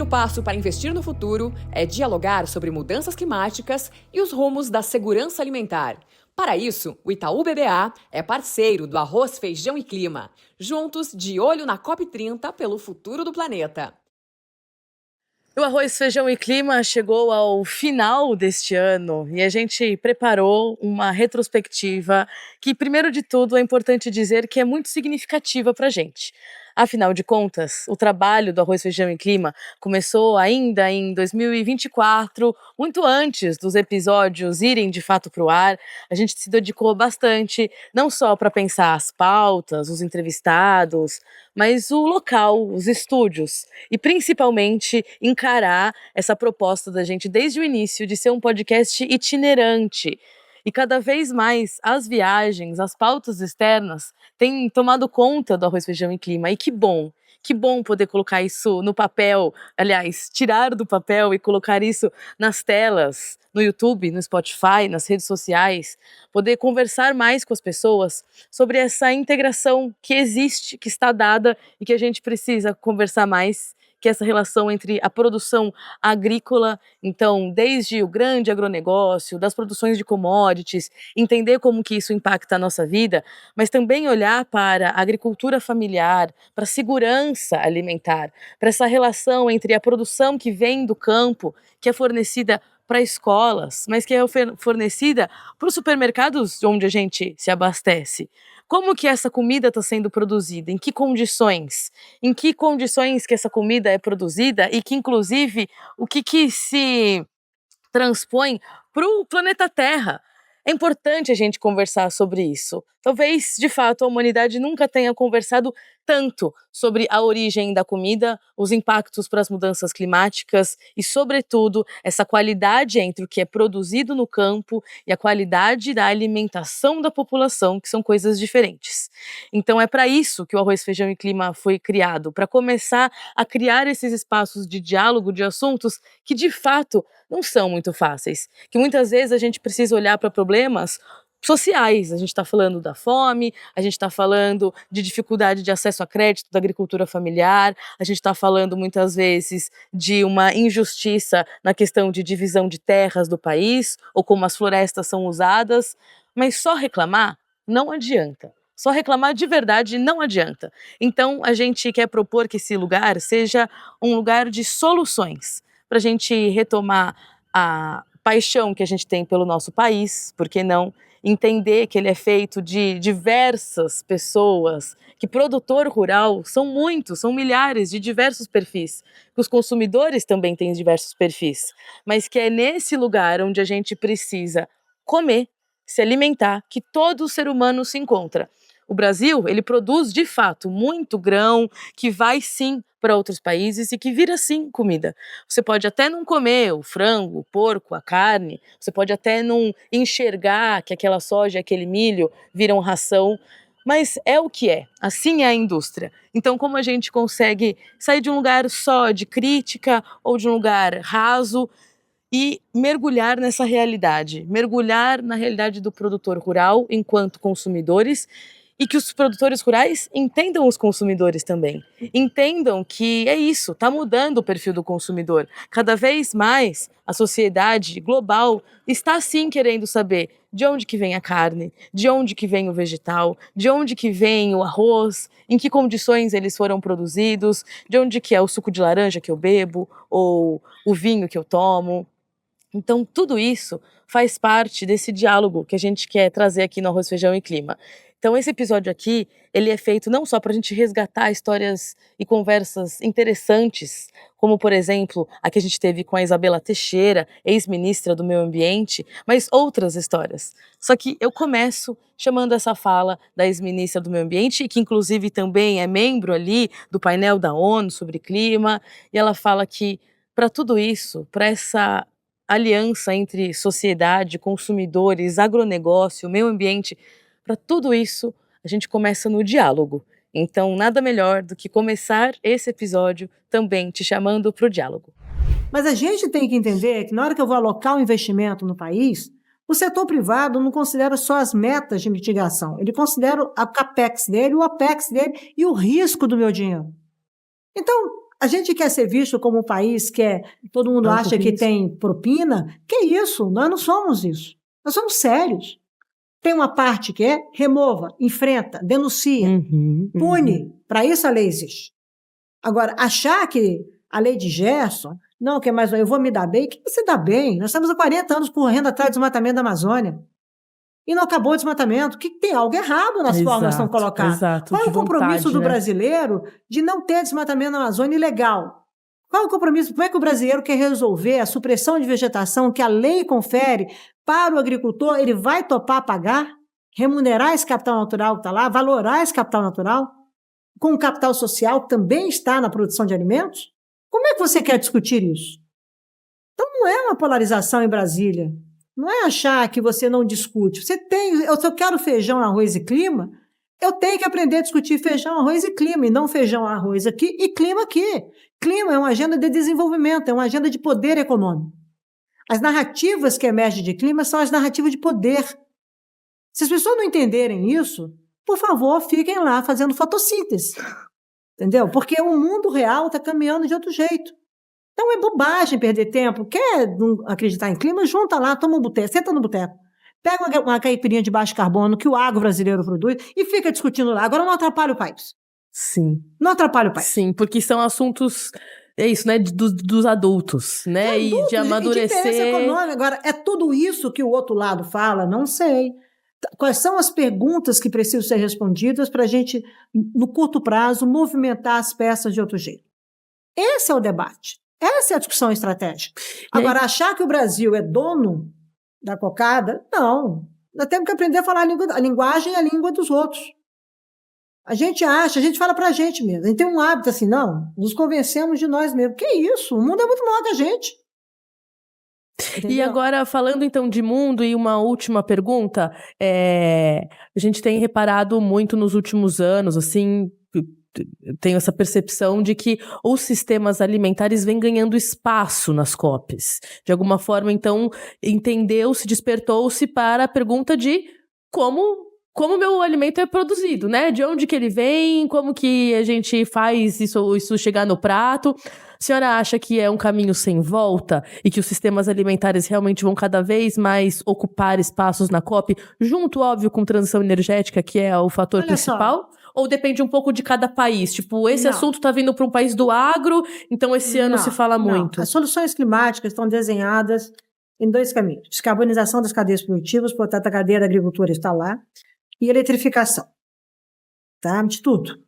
primeiro passo para investir no futuro é dialogar sobre mudanças climáticas e os rumos da segurança alimentar. Para isso, o Itaú BBA é parceiro do Arroz, Feijão e Clima. Juntos, de olho na COP30 pelo futuro do planeta. O Arroz, Feijão e Clima chegou ao final deste ano e a gente preparou uma retrospectiva que, primeiro de tudo, é importante dizer que é muito significativa para a gente. Afinal de contas, o trabalho do Arroz, Feijão e Clima começou ainda em 2024, muito antes dos episódios irem de fato para o ar. A gente se dedicou bastante, não só para pensar as pautas, os entrevistados, mas o local, os estúdios e principalmente encarar essa proposta da gente desde o início de ser um podcast itinerante. E cada vez mais as viagens, as pautas externas têm tomado conta do Arroz, Feijão e Clima. E que bom poder colocar isso no papel, aliás, tirar do papel e colocar isso nas telas, no YouTube, no Spotify, nas redes sociais, poder conversar mais com as pessoas sobre essa integração que existe, que está dada e que a gente precisa conversar mais, que é essa relação entre a produção agrícola, então desde o grande agronegócio, das produções de commodities, entender como que isso impacta a nossa vida, mas também olhar para a agricultura familiar, para a segurança alimentar, para essa relação entre a produção que vem do campo, que é fornecida para escolas, mas que é fornecida para os supermercados onde a gente se abastece. Como que essa comida está sendo produzida? Em que condições? Em que condições que essa comida é produzida e que, inclusive, o que se transpõe para o planeta Terra? É importante a gente conversar sobre isso. Talvez, de fato, a humanidade nunca tenha conversado tanto sobre a origem da comida, os impactos para as mudanças climáticas e, sobretudo, essa qualidade entre o que é produzido no campo e a qualidade da alimentação da população, que são coisas diferentes. Então é para isso que o Arroz, Feijão e Clima foi criado, para começar a criar esses espaços de diálogo de assuntos que, de fato, não são muito fáceis, que muitas vezes a gente precisa olhar para problemas sociais. A gente está falando da fome, a gente está falando de dificuldade de acesso a crédito da agricultura familiar, a gente está falando muitas vezes de uma injustiça na questão de divisão de terras do país, ou como as florestas são usadas, mas só reclamar não adianta. Só reclamar de verdade não adianta. Então a gente quer propor que esse lugar seja um lugar de soluções, para a gente retomar a paixão que a gente tem pelo nosso país, por que não? Entender que ele é feito de diversas pessoas, que produtor rural são muitos, são milhares de diversos perfis, que os consumidores também têm diversos perfis, mas que é nesse lugar onde a gente precisa comer, se alimentar, que todo ser humano se encontra. O Brasil, ele produz de fato muito grão que vai sim para outros países e que vira sim comida. Você pode até não comer o frango, o porco, a carne, você pode até não enxergar que aquela soja, aquele milho viram ração, mas é o que é, assim é a indústria. Então como a gente consegue sair de um lugar só de crítica ou de um lugar raso e mergulhar nessa realidade, mergulhar na realidade do produtor rural enquanto consumidores e que os produtores rurais entendam os consumidores também. Entendam que é isso, está mudando o perfil do consumidor. Cada vez mais a sociedade global está sim querendo saber de onde que vem a carne, de onde que vem o vegetal, de onde que vem o arroz, em que condições eles foram produzidos, de onde que é o suco de laranja que eu bebo ou o vinho que eu tomo. Então, tudo isso faz parte desse diálogo que a gente quer trazer aqui no Arroz, Feijão e Clima. Então, esse episódio aqui, ele é feito não só para a gente resgatar histórias e conversas interessantes, como, por exemplo, a que a gente teve com a Isabela Teixeira, ex-ministra do Meio Ambiente, mas outras histórias. Só que eu começo chamando essa fala da ex-ministra do Meio Ambiente, que inclusive também é membro ali do painel da ONU sobre clima, e ela fala que para tudo isso, para essa aliança entre sociedade, consumidores, agronegócio, meio ambiente, para tudo isso a gente começa no diálogo. Então, nada melhor do que começar esse episódio também te chamando para o diálogo. Mas a gente tem que entender que na hora que eu vou alocar um investimento no país, o setor privado não considera só as metas de mitigação, ele considera a CAPEX dele, o OPEX dele e o risco do meu dinheiro. Então, A gente quer ser visto como um país que todo mundo acha que tem propina. Que isso? Nós não somos isso. Nós somos sérios. Tem uma parte que remova, enfrenta, denuncia, pune. Para isso a lei existe. Agora, achar que a lei de Gerson, não, que é mais, eu vou me dar bem, que você dá bem? Nós estamos há 40 anos correndo atrás do desmatamento da Amazônia. E não acabou o desmatamento. Que tem algo errado nas formas que estão colocadas. Qual é o compromisso do brasileiro de não ter desmatamento na Amazônia ilegal? Qual é o compromisso? Como é que o brasileiro quer resolver a supressão de vegetação que a lei confere para o agricultor? Ele vai topar pagar? Remunerar esse capital natural que está lá? Valorar esse capital natural? Com o capital social que também está na produção de alimentos? Como é que você quer discutir isso? Então não é uma polarização em Brasília. Não é achar que você não discute. Se eu quero feijão, arroz e clima, eu tenho que aprender a discutir feijão, arroz e clima, e não feijão, arroz aqui e clima aqui. Clima é uma agenda de desenvolvimento, é uma agenda de poder econômico. As narrativas que emergem de clima são as narrativas de poder. Se as pessoas não entenderem isso, por favor, fiquem lá fazendo fotossíntese. Entendeu? Porque o mundo real está caminhando de outro jeito. Então é bobagem perder tempo. Quer não acreditar em clima? Junta lá, toma um boteco, senta no boteco. Pega uma caipirinha de baixo carbono que o agro brasileiro produz e fica discutindo lá. Agora não atrapalha o país. Sim. Não atrapalha o país. Sim, porque são assuntos, é isso, né, dos adultos, né, e de amadurecer. De interesse econômico. Agora, é tudo isso que o outro lado fala? Não sei. Quais são as perguntas que precisam ser respondidas para a gente, no curto prazo, movimentar as peças de outro jeito? Esse é o debate. Essa é a discussão estratégica. Agora, achar que o Brasil é dono da cocada, não. Nós temos que aprender a falar a linguagem e a língua dos outros. A gente fala pra gente mesmo. A gente tem um hábito assim, não, nos convencemos de nós mesmos. Que isso? O mundo é muito maior que a gente. Entendeu? E agora, falando então de mundo, e uma última pergunta, a gente tem reparado muito nos últimos anos, assim, tenho essa percepção de que os sistemas alimentares vêm ganhando espaço nas COPs. De alguma forma, então, despertou-se para a pergunta de como o meu alimento é produzido, né? De onde que ele vem, como que a gente faz isso chegar no prato. A senhora acha que é um caminho sem volta e que os sistemas alimentares realmente vão cada vez mais ocupar espaços na COP, junto, óbvio, com transição energética, que é o fator principal? Ou depende um pouco de cada país? Tipo, esse assunto está vindo para um país do agro, então esse ano se fala muito. As soluções climáticas estão desenhadas em 2 caminhos. Descarbonização das cadeias produtivas, portanto, a cadeia da agricultura está lá, e eletrificação. Tá? De tudo.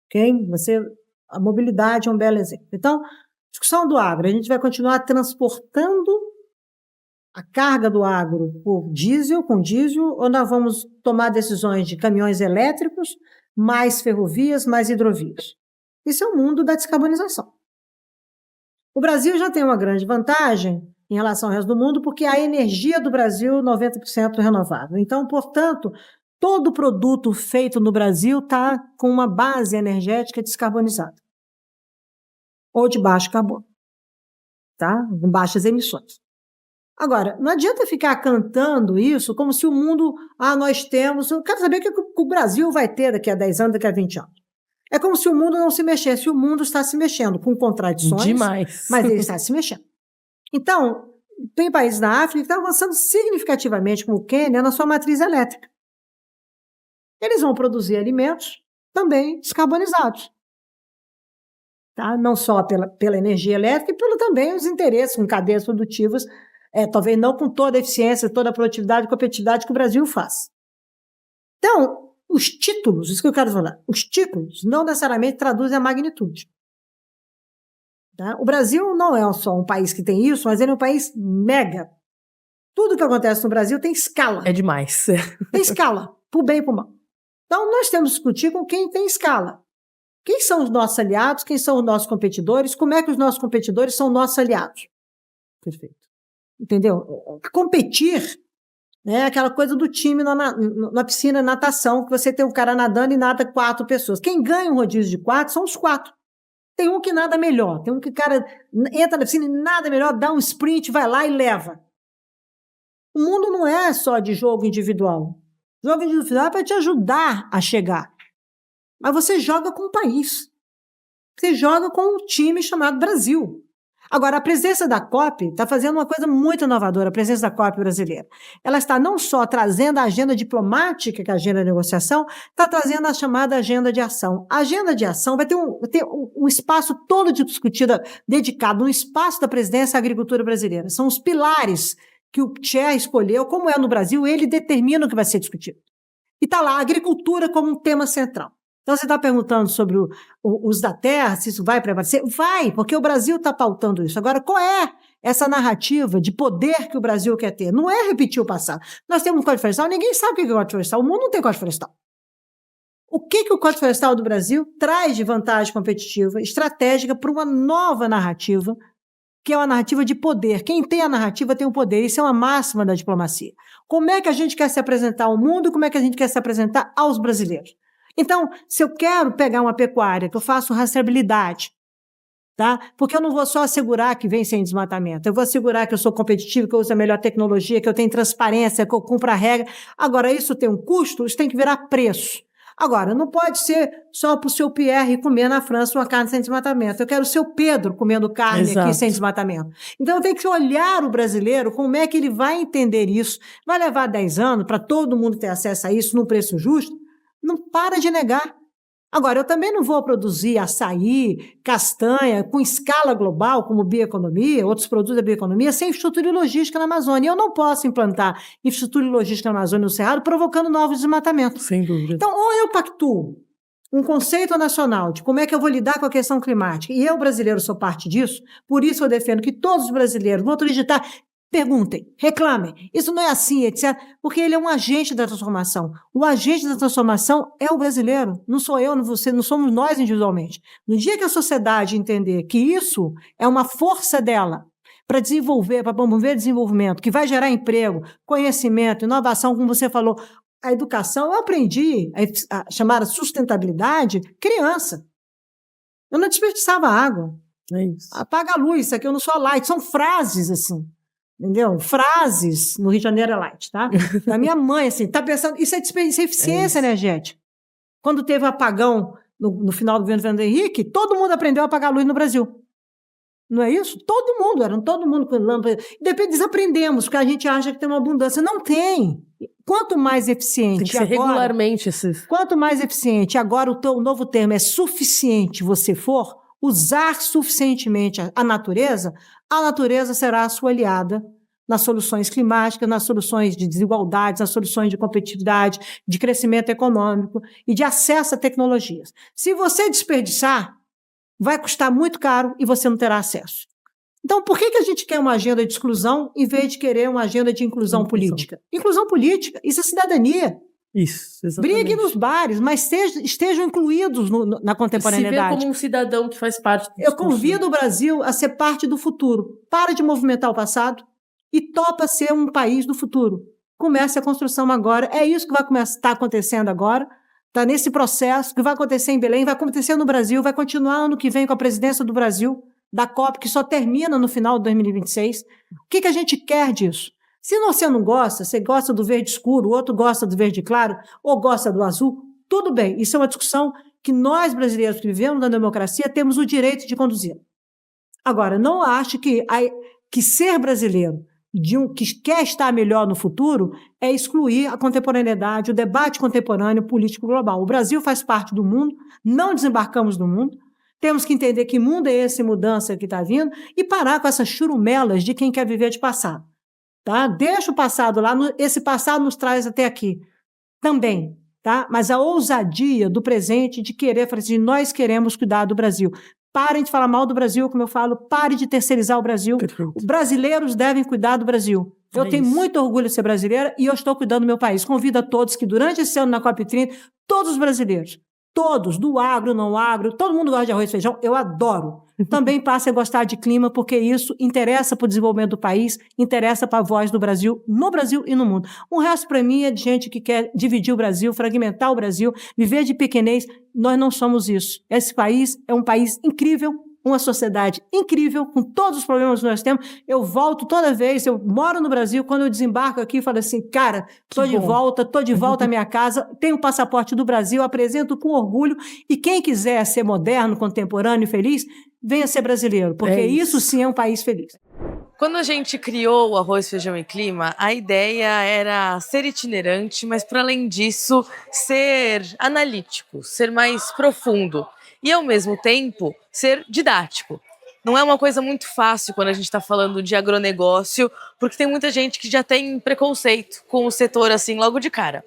Ok? A mobilidade é um belo exemplo. Então, discussão do agro. A gente vai continuar transportando a carga do agro com diesel, ou nós vamos tomar decisões de caminhões elétricos, mais ferrovias, mais hidrovias? Esse é o mundo da descarbonização. O Brasil já tem uma grande vantagem em relação ao resto do mundo, porque a energia do Brasil é 90% renovável. Então, portanto, todo produto feito no Brasil está com uma base energética descarbonizada. Ou de baixo carbono. Tá? Com baixas emissões. Agora, não adianta ficar cantando isso como se o mundo, nós temos... Eu quero saber o que o Brasil vai ter daqui a 10 anos, daqui a 20 anos. É como se o mundo não se mexesse. O mundo está se mexendo, com contradições. Demais. Mas ele está se mexendo. Então, tem países na África que estão avançando significativamente, como o Quênia, na sua matriz elétrica. Eles vão produzir alimentos também descarbonizados. Tá? Não só pela energia elétrica, e pelo também os interesses com cadeias produtivas, talvez não com toda a eficiência, toda a produtividade e competitividade que o Brasil faz. Então, os títulos, isso que eu quero falar, os títulos não necessariamente traduzem a magnitude. Tá? O Brasil não é só um país que tem isso, mas ele é um país mega. Tudo que acontece no Brasil tem escala. É demais. Tem escala, por bem e por mal. Então, nós temos que discutir com quem tem escala. Quem são os nossos aliados, quem são os nossos competidores, como é que os nossos competidores são nossos aliados. Perfeito. Entendeu? Competir é aquela coisa do time na piscina de natação, que você tem um cara nadando e nada 4 pessoas. Quem ganha um rodízio de 4 são os 4. Tem um que nada melhor, tem um que o cara entra na piscina e nada melhor, dá um sprint, vai lá e leva. O mundo não é só de jogo individual. Jogo individual é para te ajudar a chegar. Mas você joga com o país. Você joga com um time chamado Brasil. Agora, a presença da COP está fazendo uma coisa muito inovadora, a presença da COP brasileira. Ela está não só trazendo a agenda diplomática, que é a agenda de negociação, está trazendo a chamada agenda de ação. A agenda de ação vai ter um espaço todo discutido, dedicado, um espaço da presidência à agricultura brasileira. São os pilares que o Che escolheu, como é no Brasil, ele determina o que vai ser discutido. E está lá a agricultura como um tema central. Então, você está perguntando sobre o uso da terra, se isso vai prevalecer? Vai, porque o Brasil está pautando isso. Agora, qual é essa narrativa de poder que o Brasil quer ter? Não é repetir o passado. Nós temos um Código Florestal, ninguém sabe o que é o Código Florestal. O mundo não tem Código Florestal. O que o Código Florestal do Brasil traz de vantagem competitiva, estratégica, para uma nova narrativa, que é uma narrativa de poder. Quem tem a narrativa tem o poder. Isso é uma máxima da diplomacia. Como é que a gente quer se apresentar ao mundo e como é que a gente quer se apresentar aos brasileiros? Então, se eu quero pegar uma pecuária, que eu faço rastreabilidade, tá? Porque eu não vou só assegurar que vem sem desmatamento, eu vou assegurar que eu sou competitivo, que eu uso a melhor tecnologia, que eu tenho transparência, que eu cumpro a regra. Agora, isso tem um custo, isso tem que virar preço. Agora, não pode ser só para o seu Pierre comer na França uma carne sem desmatamento. Eu quero o seu Pedro comendo carne aqui sem desmatamento. Então, eu tenho que olhar o brasileiro, como é que ele vai entender isso. Vai levar 10 anos para todo mundo ter acesso a isso num preço justo? Não para de negar. Agora, eu também não vou produzir açaí, castanha, com escala global, como bioeconomia, outros produtos da bioeconomia, sem infraestrutura e logística na Amazônia. Eu não posso implantar infraestrutura e logística na Amazônia e no Cerrado, provocando novos desmatamentos. Sem dúvida. Então, ou eu pactuo um conceito nacional de como é que eu vou lidar com a questão climática, e eu, brasileiro, sou parte disso, por isso eu defendo que todos os brasileiros vão acreditar. Perguntem, reclamem, isso não é assim, etc., porque ele é um agente da transformação. O agente da transformação é o brasileiro, não sou eu, não você, não somos nós individualmente. No dia que a sociedade entender que isso é uma força dela para desenvolver, para promover desenvolvimento, que vai gerar emprego, conhecimento, inovação, como você falou, a educação, eu aprendi a chamar sustentabilidade criança. Eu não desperdiçava água. É isso. Apaga a luz, isso aqui eu não sou light. São frases assim. Entendeu? Frases, no Rio de Janeiro é light, tá? Da minha mãe, assim, tá pensando, isso é eficiência energética. Quando teve apagão no final do governo Fernando Henrique, todo mundo aprendeu a apagar a luz no Brasil. Não é isso? Todo mundo com lâmpada. E depois desaprendemos, porque a gente acha que tem uma abundância. Não tem. Quanto mais eficiente tem que ser agora, regularmente esses. Quanto mais eficiente, agora o novo termo é suficiente você for, usar suficientemente a natureza será a sua aliada nas soluções climáticas, nas soluções de desigualdades, nas soluções de competitividade, de crescimento econômico e de acesso a tecnologias. Se você desperdiçar, vai custar muito caro e você não terá acesso. Então, por que a gente quer uma agenda de exclusão em vez de querer uma agenda de inclusão política? Inclusão política, isso é cidadania. Isso, exatamente. Briguem nos bares, mas estejam incluídos na contemporaneidade. Se vê como um cidadão que faz parte do discurso. Eu convido o Brasil a ser parte do futuro. Para de movimentar o passado e topa ser um país do futuro. Comece a construção agora. É isso que vai estar acontecendo agora. Está nesse processo que vai acontecer em Belém, vai acontecer no Brasil, vai continuar ano que vem com a presidência do Brasil, da COP, que só termina no final de 2026. O que a gente quer disso? Se você não gosta, você gosta do verde escuro, o outro gosta do verde claro, ou gosta do azul, tudo bem. Isso é uma discussão que nós, brasileiros que vivemos na democracia, temos o direito de conduzir. Agora, não acho que ser brasileiro, que quer estar melhor no futuro, é excluir a contemporaneidade, o debate contemporâneo político global. O Brasil faz parte do mundo, não desembarcamos no mundo, temos que entender que mundo é esse, mudança que está vindo, e parar com essas churumelas de quem quer viver de passado. Tá? Deixa o passado lá, esse passado nos traz até aqui também, tá? Mas a ousadia do presente de querer falar assim, nós queremos cuidar do Brasil. Parem de falar mal do Brasil, como eu falo, parem de terceirizar o Brasil. Perfeito. Os brasileiros devem cuidar do Brasil. Eu tenho muito orgulho de ser brasileira e eu estou cuidando do meu país. Convido a todos que durante esse ano na COP30, todos os brasileiros, todos, do agro, não agro, todo mundo gosta de arroz e feijão, eu adoro. Também passe a gostar de clima, porque isso interessa para o desenvolvimento do país, interessa para a voz do Brasil, no Brasil e no mundo. O resto, para mim, é de gente que quer dividir o Brasil, fragmentar o Brasil, viver de pequenez. Nós não somos isso. Esse país é um país incrível, uma sociedade incrível, com todos os problemas que nós temos. Eu volto toda vez, eu moro no Brasil, quando eu desembarco aqui, eu falo assim, cara, estou de volta à minha casa, tenho o passaporte do Brasil, apresento com orgulho, e quem quiser ser moderno, contemporâneo e feliz, venha ser brasileiro, porque isso sim é um país feliz. Quando a gente criou o Arroz, Feijão e Clima, a ideia era ser itinerante, mas para além disso, ser analítico, ser mais profundo e ao mesmo tempo ser didático. Não é uma coisa muito fácil quando a gente está falando de agronegócio, porque tem muita gente que já tem preconceito com o setor assim logo de cara.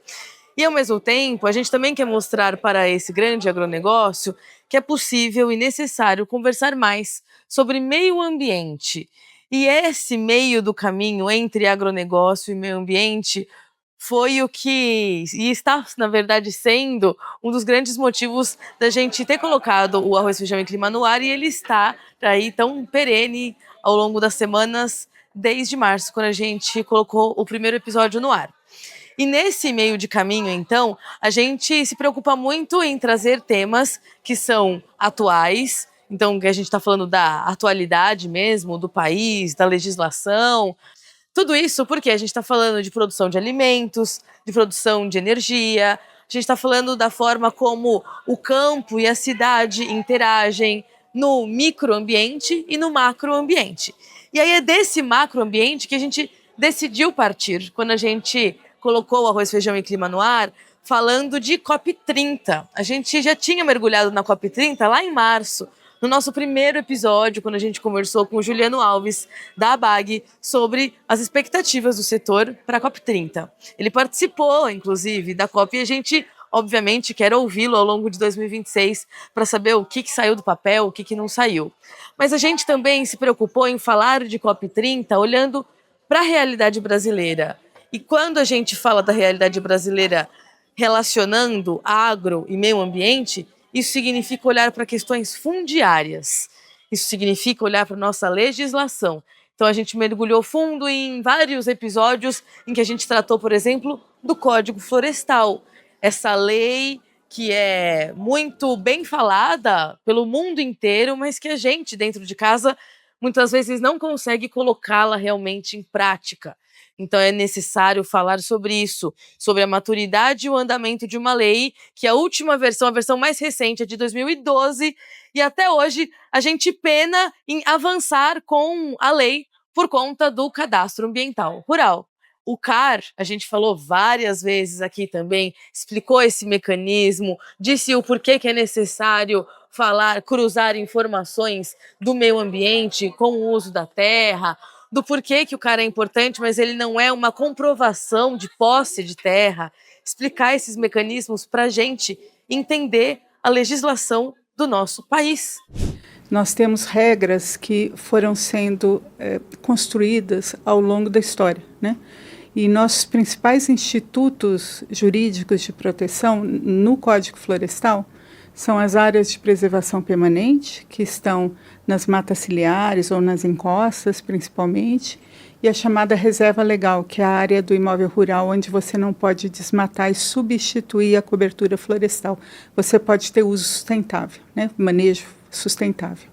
E ao mesmo tempo, a gente também quer mostrar para esse grande agronegócio que é possível e necessário conversar mais sobre meio ambiente. E esse meio do caminho entre agronegócio e meio ambiente foi o que, e está, na verdade, sendo um dos grandes motivos da gente ter colocado o Arroz, Feijão e Clima no ar, e ele está aí tão perene ao longo das semanas, desde março, quando a gente colocou o primeiro episódio no ar. E nesse meio de caminho, então, a gente se preocupa muito em trazer temas que são atuais. Então, que a gente está falando da atualidade mesmo, do país, da legislação. Tudo isso porque a gente está falando de produção de alimentos, de produção de energia, a gente está falando da forma como o campo e a cidade interagem no microambiente e no macroambiente. E aí é desse macroambiente que a gente decidiu partir quando a gente colocou o Arroz, Feijão e Clima no ar, falando de COP30. A gente já tinha mergulhado na COP30 lá em março, no nosso primeiro episódio, quando a gente conversou com o Juliano Alves, da ABAG, sobre as expectativas do setor para a COP30. Ele participou, inclusive, da COP e a gente, obviamente, quer ouvi-lo ao longo de 2026 para saber o que saiu do papel, o que não saiu. Mas a gente também se preocupou em falar de COP30 olhando para a realidade brasileira. E quando a gente fala da realidade brasileira relacionando agro e meio ambiente, isso significa olhar para questões fundiárias. Isso significa olhar para a nossa legislação. Então a gente mergulhou fundo em vários episódios em que a gente tratou, por exemplo, do Código Florestal. Essa lei que é muito bem falada pelo mundo inteiro, mas que a gente, dentro de casa, muitas vezes não consegue colocá-la realmente em prática. Então é necessário falar sobre isso, sobre a maturidade e o andamento de uma lei, que a última versão, a versão mais recente, é de 2012, e até hoje a gente pena em avançar com a lei por conta do Cadastro Ambiental Rural. O CAR, a gente falou várias vezes aqui também, explicou esse mecanismo, disse o porquê que é necessário cruzar informações do meio ambiente com o uso da terra, do porquê que o CAR é importante, mas ele não é uma comprovação de posse de terra, explicar esses mecanismos para a gente entender a legislação do nosso país. Nós temos regras que foram sendo construídas ao longo da história, né? E nossos principais institutos jurídicos de proteção no Código Florestal são as áreas de preservação permanente, que estão nas matas ciliares ou nas encostas, principalmente, e a chamada reserva legal, que é a área do imóvel rural onde você não pode desmatar e substituir a cobertura florestal. Você pode ter uso sustentável, né? Manejo sustentável.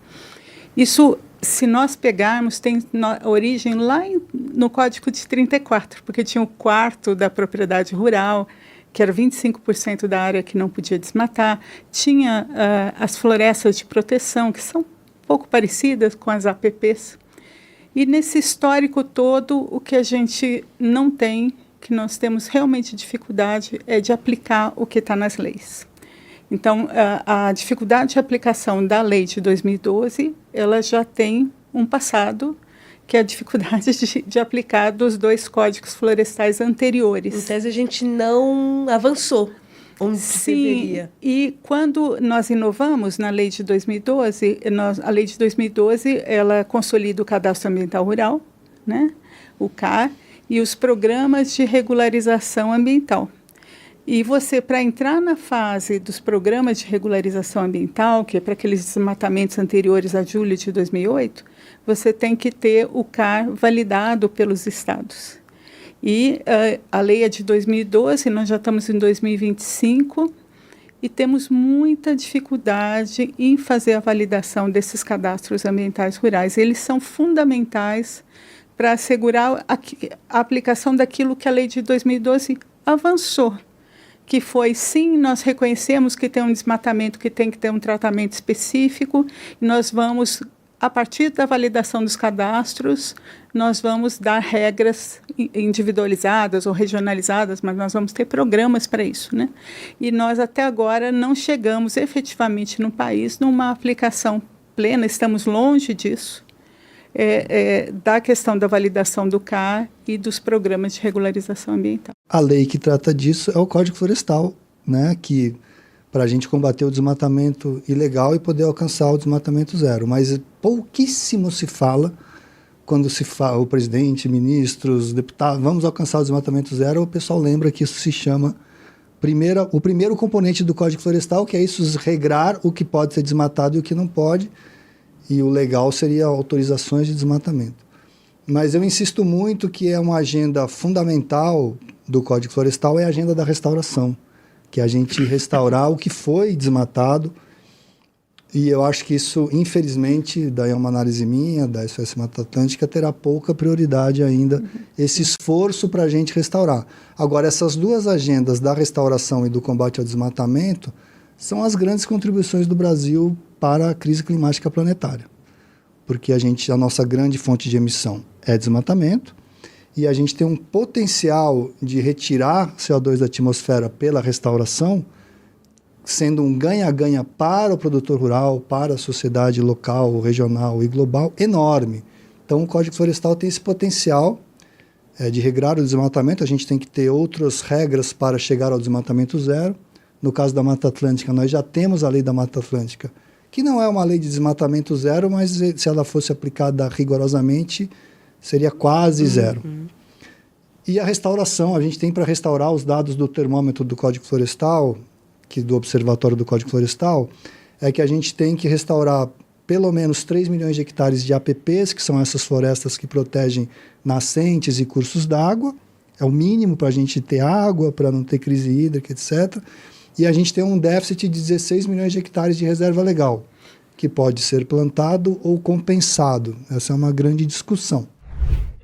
Isso, se nós pegarmos, tem origem lá no Código de 34, porque tinha o quarto da propriedade rural, que era 25% da área que não podia desmatar, tinha as florestas de proteção, que são um pouco parecidas com as APPs. E nesse histórico todo, o que a gente não tem, que nós temos realmente dificuldade, é de aplicar o que está nas leis. Então, a dificuldade de aplicação da lei de 2012, ela já tem um passado, que é a dificuldade de aplicar dos dois códigos florestais anteriores. Em tese, a gente não avançou onde deveria. E quando nós inovamos na lei de 2012, a lei de 2012, ela consolida o Cadastro Ambiental Rural, né, o CAR, e os programas de regularização ambiental. E você, para entrar na fase dos programas de regularização ambiental, que é para aqueles desmatamentos anteriores a julho de 2008, você tem que ter o CAR validado pelos estados. E a lei é de 2012, nós já estamos em 2025, e temos muita dificuldade em fazer a validação desses cadastros ambientais rurais. Eles são fundamentais para assegurar a aplicação daquilo que a lei de 2012 avançou, que foi, sim, nós reconhecemos que tem um desmatamento que tem que ter um tratamento específico, e nós vamos, a partir da validação dos cadastros, nós vamos dar regras individualizadas ou regionalizadas, mas nós vamos ter programas para isso, né? E nós até agora não chegamos efetivamente no país numa aplicação plena, estamos longe disso, da questão da validação do CAR e dos programas de regularização ambiental. A lei que trata disso é o Código Florestal, né, que para a gente combater o desmatamento ilegal e poder alcançar o desmatamento zero. Mas pouquíssimo se fala, quando se fala, o presidente, ministros, deputados, vamos alcançar o desmatamento zero, o pessoal lembra que isso se chama o primeiro componente do Código Florestal, que é isso, regrar o que pode ser desmatado e o que não pode, e o legal seria autorizações de desmatamento. Mas eu insisto muito que é uma agenda fundamental do Código Florestal, é a agenda da restauração, que é a gente restaurar o que foi desmatado, e eu acho que isso, infelizmente, daí é uma análise minha, da SOS Mata Atlântica, terá pouca prioridade ainda, esse esforço para a gente restaurar. Agora, essas duas agendas da restauração e do combate ao desmatamento são as grandes contribuições do Brasil para a crise climática planetária, porque a nossa grande fonte de emissão é desmatamento, e a gente tem um potencial de retirar CO2 da atmosfera pela restauração, sendo um ganha-ganha para o produtor rural, para a sociedade local, regional e global, enorme. Então, o Código Florestal tem esse potencial de regrar o desmatamento. A gente tem que ter outras regras para chegar ao desmatamento zero. No caso da Mata Atlântica, nós já temos a lei da Mata Atlântica, que não é uma lei de desmatamento zero, mas se ela fosse aplicada rigorosamente, seria quase zero. E a restauração, a gente tem para restaurar os dados do termômetro do Código Florestal, do Observatório do Código Florestal, é que a gente tem que restaurar pelo menos 3 milhões de hectares de APPs, que são essas florestas que protegem nascentes e cursos d'água. É o mínimo para a gente ter água, para não ter crise hídrica, etc. E a gente tem um déficit de 16 milhões de hectares de reserva legal, que pode ser plantado ou compensado. Essa é uma grande discussão.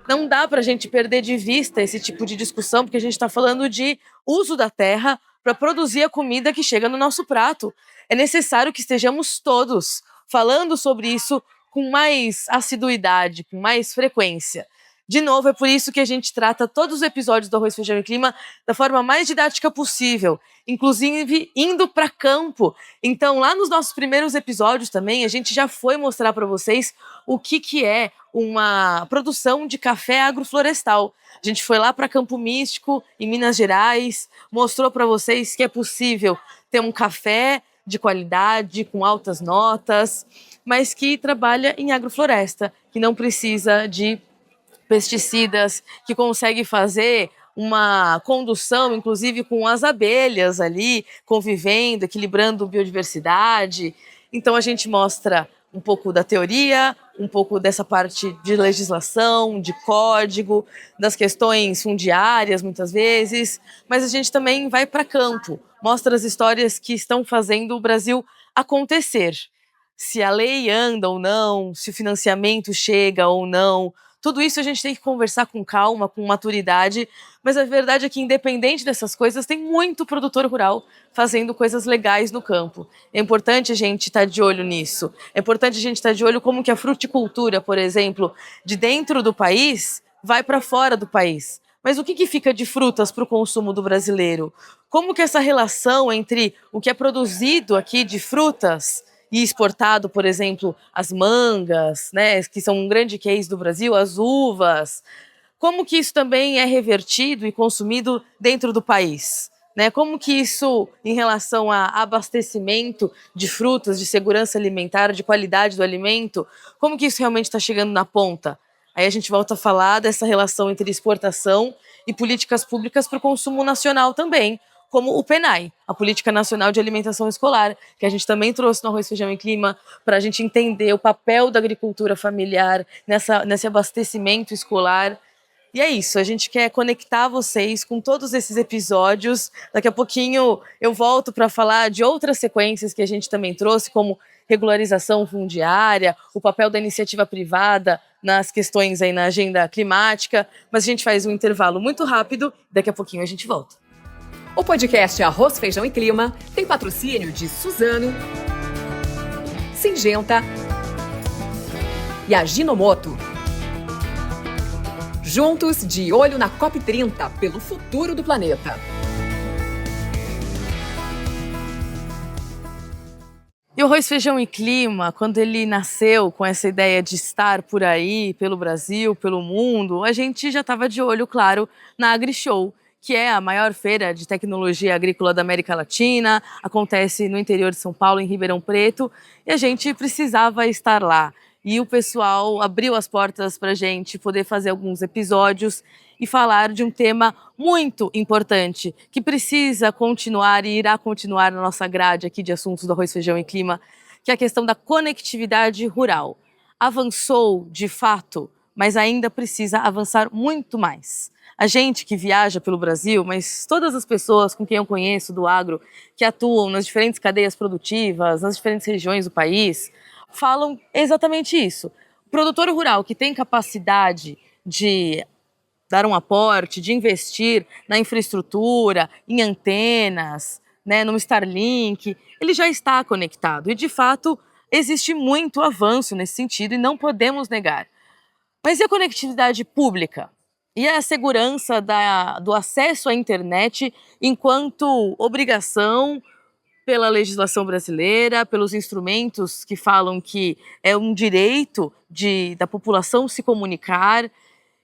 Não dá para a gente perder de vista esse tipo de discussão, porque a gente está falando de uso da terra para produzir a comida que chega no nosso prato. É necessário que estejamos todos falando sobre isso com mais assiduidade, com mais frequência. De novo, é por isso que a gente trata todos os episódios do Arroz, Feijão e Clima da forma mais didática possível, inclusive indo para campo. Então, lá nos nossos primeiros episódios também, a gente já foi mostrar para vocês o que é uma produção de café agroflorestal. A gente foi lá para Campo Místico, em Minas Gerais, mostrou para vocês que é possível ter um café de qualidade, com altas notas, mas que trabalha em agrofloresta, que não precisa de pesticidas, que consegue fazer uma condução, inclusive com as abelhas ali, convivendo, equilibrando biodiversidade. Então a gente mostra um pouco da teoria, um pouco dessa parte de legislação, de código, das questões fundiárias muitas vezes, mas a gente também vai para campo, mostra as histórias que estão fazendo o Brasil acontecer. Se a lei anda ou não, se o financiamento chega ou não, tudo isso a gente tem que conversar com calma, com maturidade, mas a verdade é que, independente dessas coisas, tem muito produtor rural fazendo coisas legais no campo. É importante a gente estar de olho nisso. É importante a gente estar de olho como que a fruticultura, por exemplo, de dentro do país, vai para fora do país. Mas o que fica de frutas para o consumo do brasileiro? Como que essa relação entre o que é produzido aqui de frutas e exportado, por exemplo, as mangas, né, que são um grande case do Brasil, as uvas, como que isso também é revertido e consumido dentro do país? Né? Como que isso, em relação a abastecimento de frutas, de segurança alimentar, de qualidade do alimento, como que isso realmente está chegando na ponta? Aí a gente volta a falar dessa relação entre exportação e políticas públicas para o consumo nacional também, como o PNAE, a Política Nacional de Alimentação Escolar, que a gente também trouxe no Arroz, Feijão e Clima, para a gente entender o papel da agricultura familiar nesse abastecimento escolar. E é isso, a gente quer conectar vocês com todos esses episódios. Daqui a pouquinho eu volto para falar de outras sequências que a gente também trouxe, como regularização fundiária, o papel da iniciativa privada nas questões aí na agenda climática. Mas a gente faz um intervalo muito rápido, daqui a pouquinho a gente volta. O podcast Arroz, Feijão e Clima tem patrocínio de Suzano, Syngenta e Ajinomoto. Juntos, de olho na COP30, pelo futuro do planeta. E o Arroz, Feijão e Clima, quando ele nasceu com essa ideia de estar por aí, pelo Brasil, pelo mundo, a gente já estava de olho, claro, na AgriShow, que é a maior feira de tecnologia agrícola da América Latina, acontece no interior de São Paulo, em Ribeirão Preto, e a gente precisava estar lá. E o pessoal abriu as portas para a gente poder fazer alguns episódios e falar de um tema muito importante, que precisa continuar e irá continuar na nossa grade aqui de assuntos do Arroz, Feijão e Clima, que é a questão da conectividade rural. Avançou, de fato, mas ainda precisa avançar muito mais. A gente que viaja pelo Brasil, mas todas as pessoas com quem eu conheço do agro, que atuam nas diferentes cadeias produtivas, nas diferentes regiões do país, falam exatamente isso. O produtor rural que tem capacidade de dar um aporte, de investir na infraestrutura, em antenas, né, no Starlink, ele já está conectado. E, de fato, existe muito avanço nesse sentido e não podemos negar. Mas e a conectividade pública? E a segurança do acesso à internet enquanto obrigação pela legislação brasileira, pelos instrumentos que falam que é um direito da população se comunicar.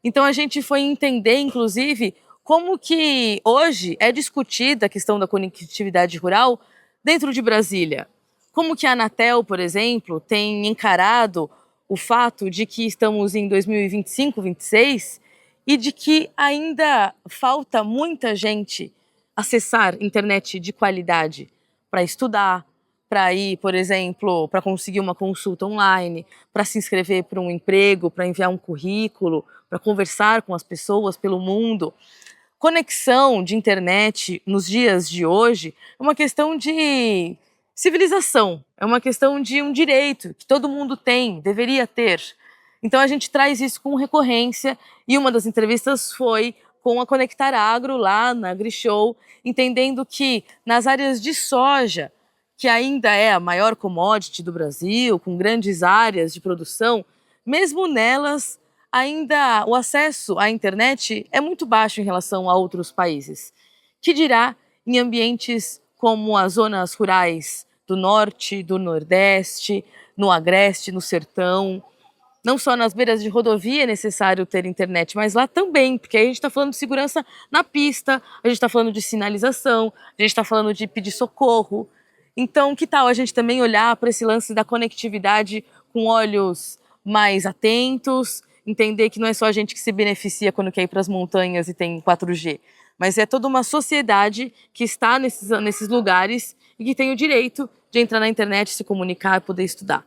Então a gente foi entender, inclusive, como que hoje é discutida a questão da conectividade rural dentro de Brasília. Como que a Anatel, por exemplo, tem encarado o fato de que estamos em 2025, 2026 e de que ainda falta muita gente acessar internet de qualidade para estudar, para ir, por exemplo, para conseguir uma consulta online, para se inscrever para um emprego, para enviar um currículo, para conversar com as pessoas pelo mundo. Conexão de internet nos dias de hoje é uma questão de civilização, é uma questão de um direito que todo mundo tem, deveria ter. Então a gente traz isso com recorrência e uma das entrevistas foi com a Conectar Agro lá na AgriShow, entendendo que nas áreas de soja, que ainda é a maior commodity do Brasil, com grandes áreas de produção, mesmo nelas ainda o acesso à internet é muito baixo em relação a outros países. Que dirá em ambientes como as zonas rurais do norte, do nordeste, no agreste, no sertão. Não só nas beiras de rodovia é necessário ter internet, mas lá também, porque aí a gente está falando de segurança na pista, a gente está falando de sinalização, a gente está falando de pedir socorro. Então, que tal a gente também olhar para esse lance da conectividade com olhos mais atentos, entender que não é só a gente que se beneficia quando quer ir para as montanhas e tem 4G, mas é toda uma sociedade que está nesses lugares e que tem o direito de entrar na internet, se comunicar e poder estudar.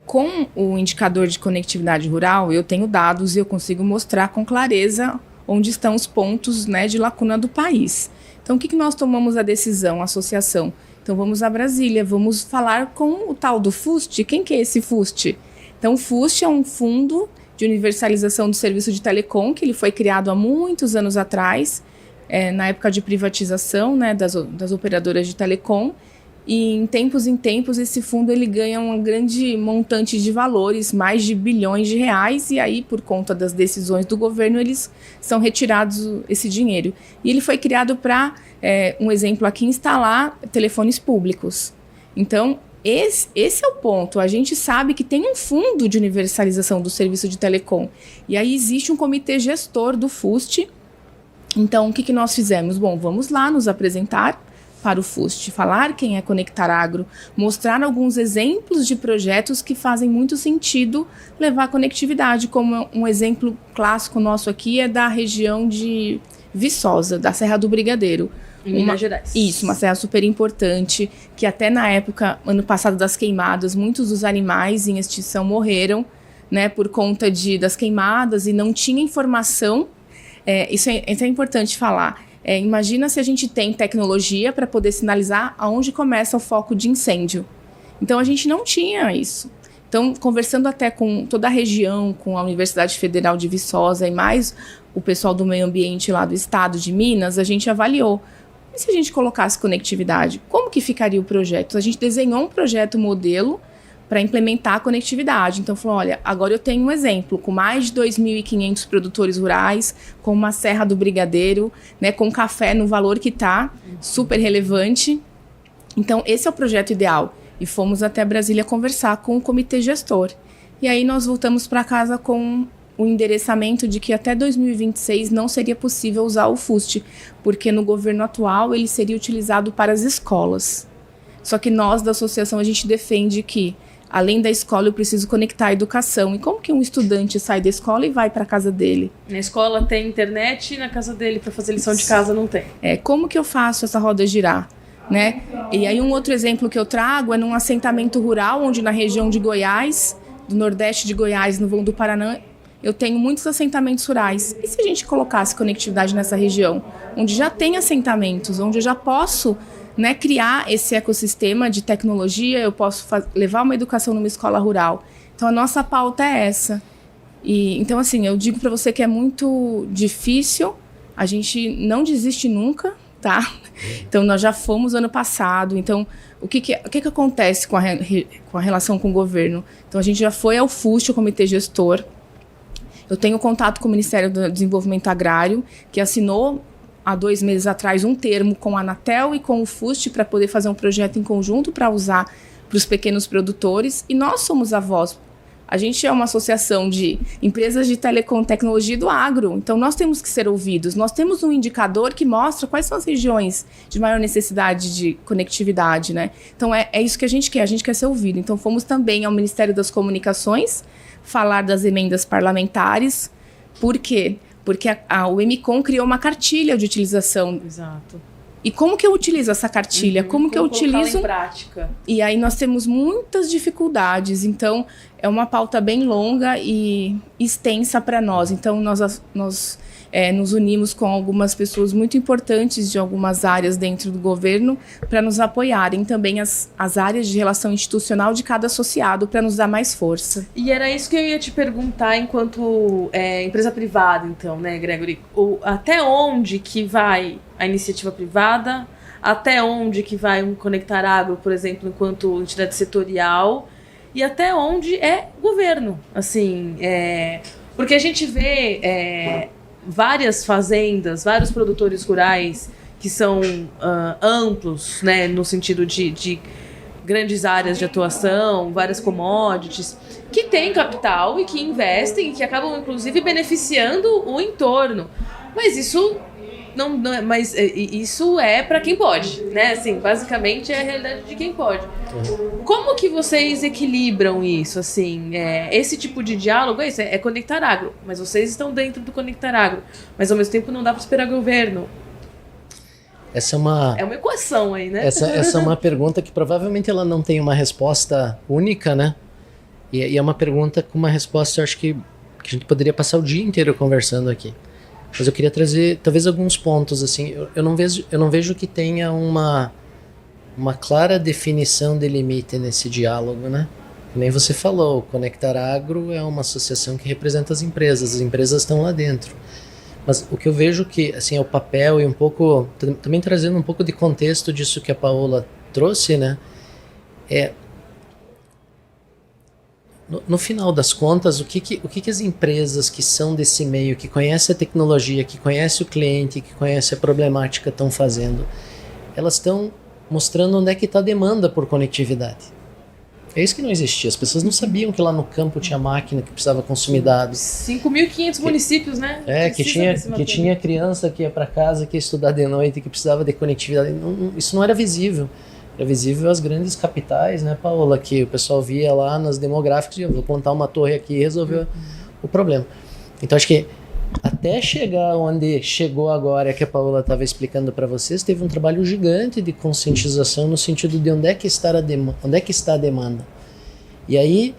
Com o indicador de conectividade rural, eu tenho dados e eu consigo mostrar com clareza onde estão os pontos, né, de lacuna do país. Então, o que nós tomamos a decisão, a associação? Então, vamos a Brasília, vamos falar com o tal do FUST. Quem que é esse FUST? Então, o FUST é um fundo de universalização do serviço de telecom, que ele foi criado há muitos anos atrás, na época de privatização, né, das operadoras de telecom. E em tempos esse fundo ele ganha um grande montante de valores, mais de bilhões de reais, e aí por conta das decisões do governo eles são retirados esse dinheiro. E ele foi criado para, um exemplo aqui, instalar telefones públicos. Então esse é o ponto, a gente sabe que tem um fundo de universalização do serviço de telecom, e aí existe um comitê gestor do FUST. Então o que nós fizemos? Bom, vamos lá nos apresentar para o FUST, falar quem é Conectar Agro, mostrar alguns exemplos de projetos que fazem muito sentido levar a conectividade, como um exemplo clássico nosso aqui é da região de Viçosa, da Serra do Brigadeiro. Em Minas Gerais. Isso, uma serra super importante, que até na época, ano passado das queimadas, muitos dos animais em extinção morreram, né, por conta das queimadas, e não tinha informação Isso é importante falar. Imagina se a gente tem tecnologia para poder sinalizar aonde começa o foco de incêndio. Então, a gente não tinha isso. Então, conversando até com toda a região, com a Universidade Federal de Viçosa e mais o pessoal do meio ambiente lá do estado de Minas, a gente avaliou. E se a gente colocasse conectividade, como que ficaria o projeto? A gente desenhou um projeto modelo para implementar a conectividade. Então, falou, olha, agora eu tenho um exemplo, com mais de 2.500 produtores rurais, com uma Serra do Brigadeiro, né, com café no valor que está, super relevante. Então, esse é o projeto ideal. E fomos até Brasília conversar com o comitê gestor. E aí nós voltamos para casa com o endereçamento de que até 2026 não seria possível usar o FUST, porque no governo atual ele seria utilizado para as escolas. Só que nós da associação a gente defende que, além da escola, eu preciso conectar a educação. E como que um estudante sai da escola e vai para a casa dele? Na escola tem internet e na casa dele para fazer lição de casa não tem. Como que eu faço essa roda girar? Né? E aí um outro exemplo que eu trago é num assentamento rural, onde na região de Goiás, do nordeste de Goiás, no Vão do Paraná, eu tenho muitos assentamentos rurais. E se a gente colocasse conectividade nessa região, onde já tem assentamentos, onde eu já posso, né, criar esse ecossistema de tecnologia, eu posso levar uma educação numa escola rural. Então a nossa pauta é essa. E, então assim, eu digo para você que é muito difícil, a gente não desiste nunca, tá? Então, nós já fomos ano passado. Então, o que acontece com a relação com o governo? Então, a gente já foi ao FUST, o Comitê Gestor. Eu tenho contato com o Ministério do Desenvolvimento Agrário, que assinou há 2 meses atrás um termo com a Anatel e com o FUST para poder fazer um projeto em conjunto para usar para os pequenos produtores. E nós somos a voz. A gente é uma associação de empresas de telecom, tecnologia do agro, então nós temos que ser ouvidos. Nós temos um indicador que mostra quais são as regiões de maior necessidade de conectividade, né? Então é isso que a gente quer ser ouvido. Então fomos também ao Ministério das Comunicações falar das emendas parlamentares. Por quê? Porque o MCOM criou uma cartilha de utilização. Exato. E como que eu utilizo essa cartilha? Como que eu utilizo? Em prática. E aí nós temos muitas dificuldades. Então, é uma pauta bem longa e extensa para nós. Então, nós nos unimos com algumas pessoas muito importantes de algumas áreas dentro do governo para nos apoiarem. Também as áreas de relação institucional de cada associado para nos dar mais força. E era isso que eu ia te perguntar enquanto empresa privada, então, né, Gregory? Até onde que vai a iniciativa privada? Até onde que vai um Conectar Agro, por exemplo, enquanto entidade setorial? E até onde é governo? Assim, porque a gente vê várias fazendas, vários produtores rurais que são amplos, né, no sentido de grandes áreas de atuação, várias commodities, que têm capital e que investem e que acabam, inclusive, beneficiando o entorno. Mas isso isso é para quem pode, né? Assim, basicamente é a realidade de quem pode. Como que vocês equilibram isso, assim? Esse tipo de diálogo é Conectar Agro, mas vocês estão dentro do Conectar Agro, mas ao mesmo tempo não dá para esperar governo. Essa é uma equação aí, né? Essa é uma pergunta que provavelmente ela não tem uma resposta única, né? E é uma pergunta com uma resposta, eu acho que a gente poderia passar o dia inteiro conversando aqui. Mas eu queria trazer talvez alguns pontos, assim. Eu não vejo que tenha uma clara definição de limite nesse diálogo, né? Que nem você falou, o Conectar Agro é uma associação que representa as empresas estão lá dentro. Mas o que eu vejo que, assim, é o papel e um pouco, também trazendo um pouco de contexto disso que a Paola trouxe, né? No final das contas, o que as empresas que são desse meio, que conhecem a tecnologia, que conhecem o cliente, que conhecem a problemática estão fazendo? Elas estão mostrando onde é que está a demanda por conectividade. É isso que não existia. As pessoas não sabiam que lá no campo tinha máquina que precisava consumir dados. 5.500 municípios, né? Que tinha criança que ia para casa, que ia estudar de noite, que precisava de conectividade. Isso não era visível. Era visível as grandes capitais, né, Paola? Que o pessoal via lá nas demográficas e eu vou plantar uma torre aqui e resolver o problema. Então, acho que até chegar onde chegou agora, que a Paola estava explicando para vocês, teve um trabalho gigante de conscientização no sentido de onde é que está a demanda. E aí,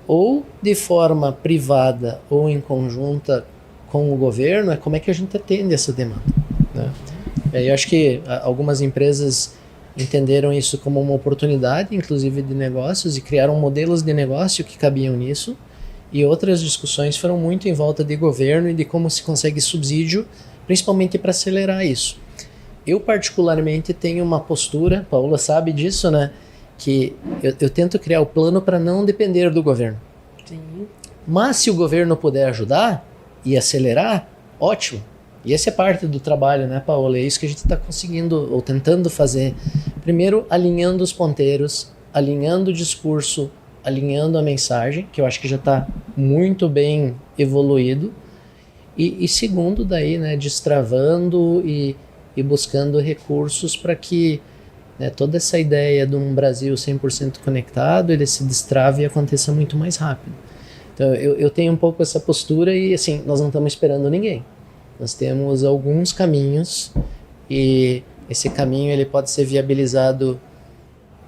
ou de forma privada ou em conjunta com o governo é como é que a gente atende essa demanda, né? Eu acho que algumas empresas entenderam isso como uma oportunidade, inclusive de negócios, e criaram modelos de negócio que cabiam nisso, e outras discussões foram muito em volta de governo e de como se consegue subsídio, principalmente para acelerar isso. Eu particularmente tenho uma postura, Paula sabe disso, né, que eu tento criar o plano para não depender do governo. Sim. Mas se o governo puder ajudar e acelerar, ótimo. E essa é parte do trabalho, né, Paola? É isso que a gente está conseguindo ou tentando fazer. Primeiro, alinhando os ponteiros, alinhando o discurso, alinhando a mensagem, que eu acho que já está muito bem evoluído. E segundo, daí, né, destravando e buscando recursos para que, né, toda essa ideia de um Brasil 100% conectado, ele se destrave e aconteça muito mais rápido. Então, eu tenho um pouco essa postura e, assim, nós não estamos esperando ninguém. Nós temos alguns caminhos e esse caminho ele pode ser viabilizado,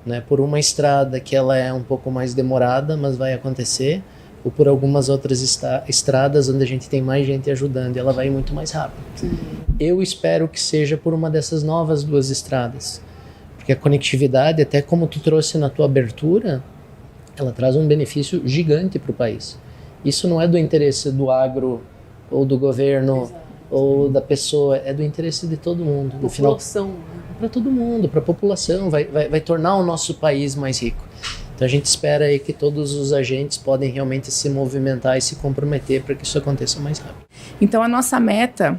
né, por uma estrada que ela é um pouco mais demorada, mas vai acontecer, ou por algumas outras estradas onde a gente tem mais gente ajudando e ela vai muito mais rápido. Sim. Eu espero que seja por uma dessas novas 2 estradas, porque a conectividade, até como tu trouxe na tua abertura, ela traz um benefício gigante para o país. Isso não é do interesse do agro ou do governo. Exato. Ou da pessoa, é do interesse de todo mundo. No final, para todo mundo, para a população, vai tornar o nosso país mais rico. Então a gente espera aí que todos os agentes podem realmente se movimentar e se comprometer para que isso aconteça mais rápido. Então a nossa meta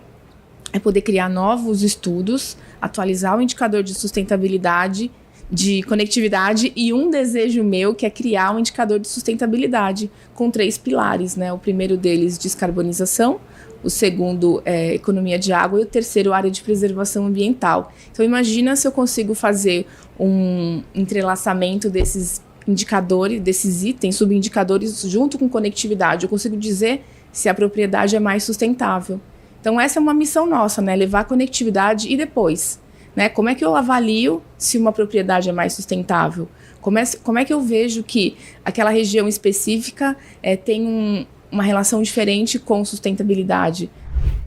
é poder criar novos estudos, atualizar o indicador de sustentabilidade, de conectividade, e um desejo meu que é criar um indicador de sustentabilidade com 3 pilares, né? O primeiro deles, descarbonização, o segundo é economia de água e o terceiro, área de preservação ambiental. Então imagina se eu consigo fazer um entrelaçamento desses indicadores, desses itens, subindicadores junto com conectividade. Eu consigo dizer se a propriedade é mais sustentável. Então essa é uma missão nossa, né? Levar a conectividade e depois, né? Como é que eu avalio se uma propriedade é mais sustentável? Como é que eu vejo que aquela região específica tem uma relação diferente com sustentabilidade?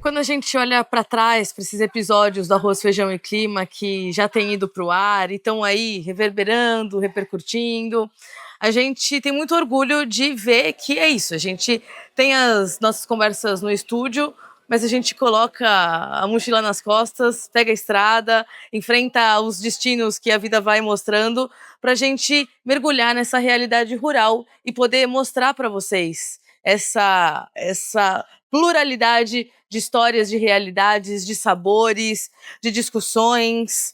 Quando a gente olha para trás, para esses episódios do Arroz, Feijão e Clima que já têm ido para o ar e estão aí reverberando, repercutindo, a gente tem muito orgulho de ver que é isso. A gente tem as nossas conversas no estúdio, mas a gente coloca a mochila nas costas, pega a estrada, enfrenta os destinos que a vida vai mostrando para a gente mergulhar nessa realidade rural e poder mostrar para vocês essa pluralidade de histórias, de realidades, de sabores, de discussões.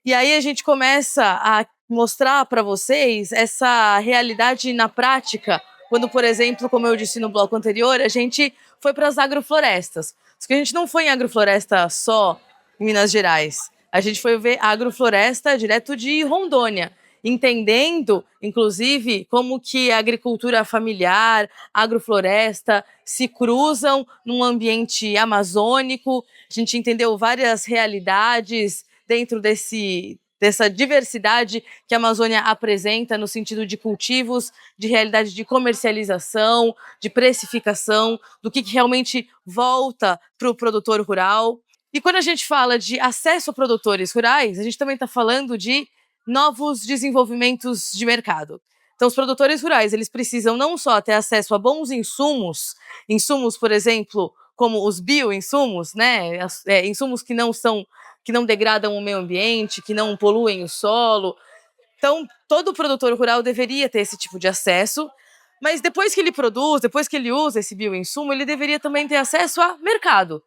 E aí a gente começa a mostrar para vocês essa realidade na prática, quando, por exemplo, como eu disse no bloco anterior, a gente foi para as agroflorestas. Só que a gente não foi em agrofloresta só em Minas Gerais. A gente foi ver agrofloresta direto de Rondônia, entendendo, inclusive, como que a agricultura familiar, a agrofloresta se cruzam num ambiente amazônico. A gente entendeu várias realidades dentro dessa diversidade que a Amazônia apresenta no sentido de cultivos, de realidade de comercialização, de precificação, do que realmente volta para o produtor rural. E quando a gente fala de acesso a produtores rurais, a gente também está falando de novos desenvolvimentos de mercado. Então, os produtores rurais, eles precisam não só ter acesso a bons insumos, por exemplo, como os bioinsumos, né? Insumos que não degradam o meio ambiente, que não poluem o solo. Então, todo produtor rural deveria ter esse tipo de acesso, mas depois que ele produz, depois que ele usa esse bioinsumo, ele deveria também ter acesso a mercado.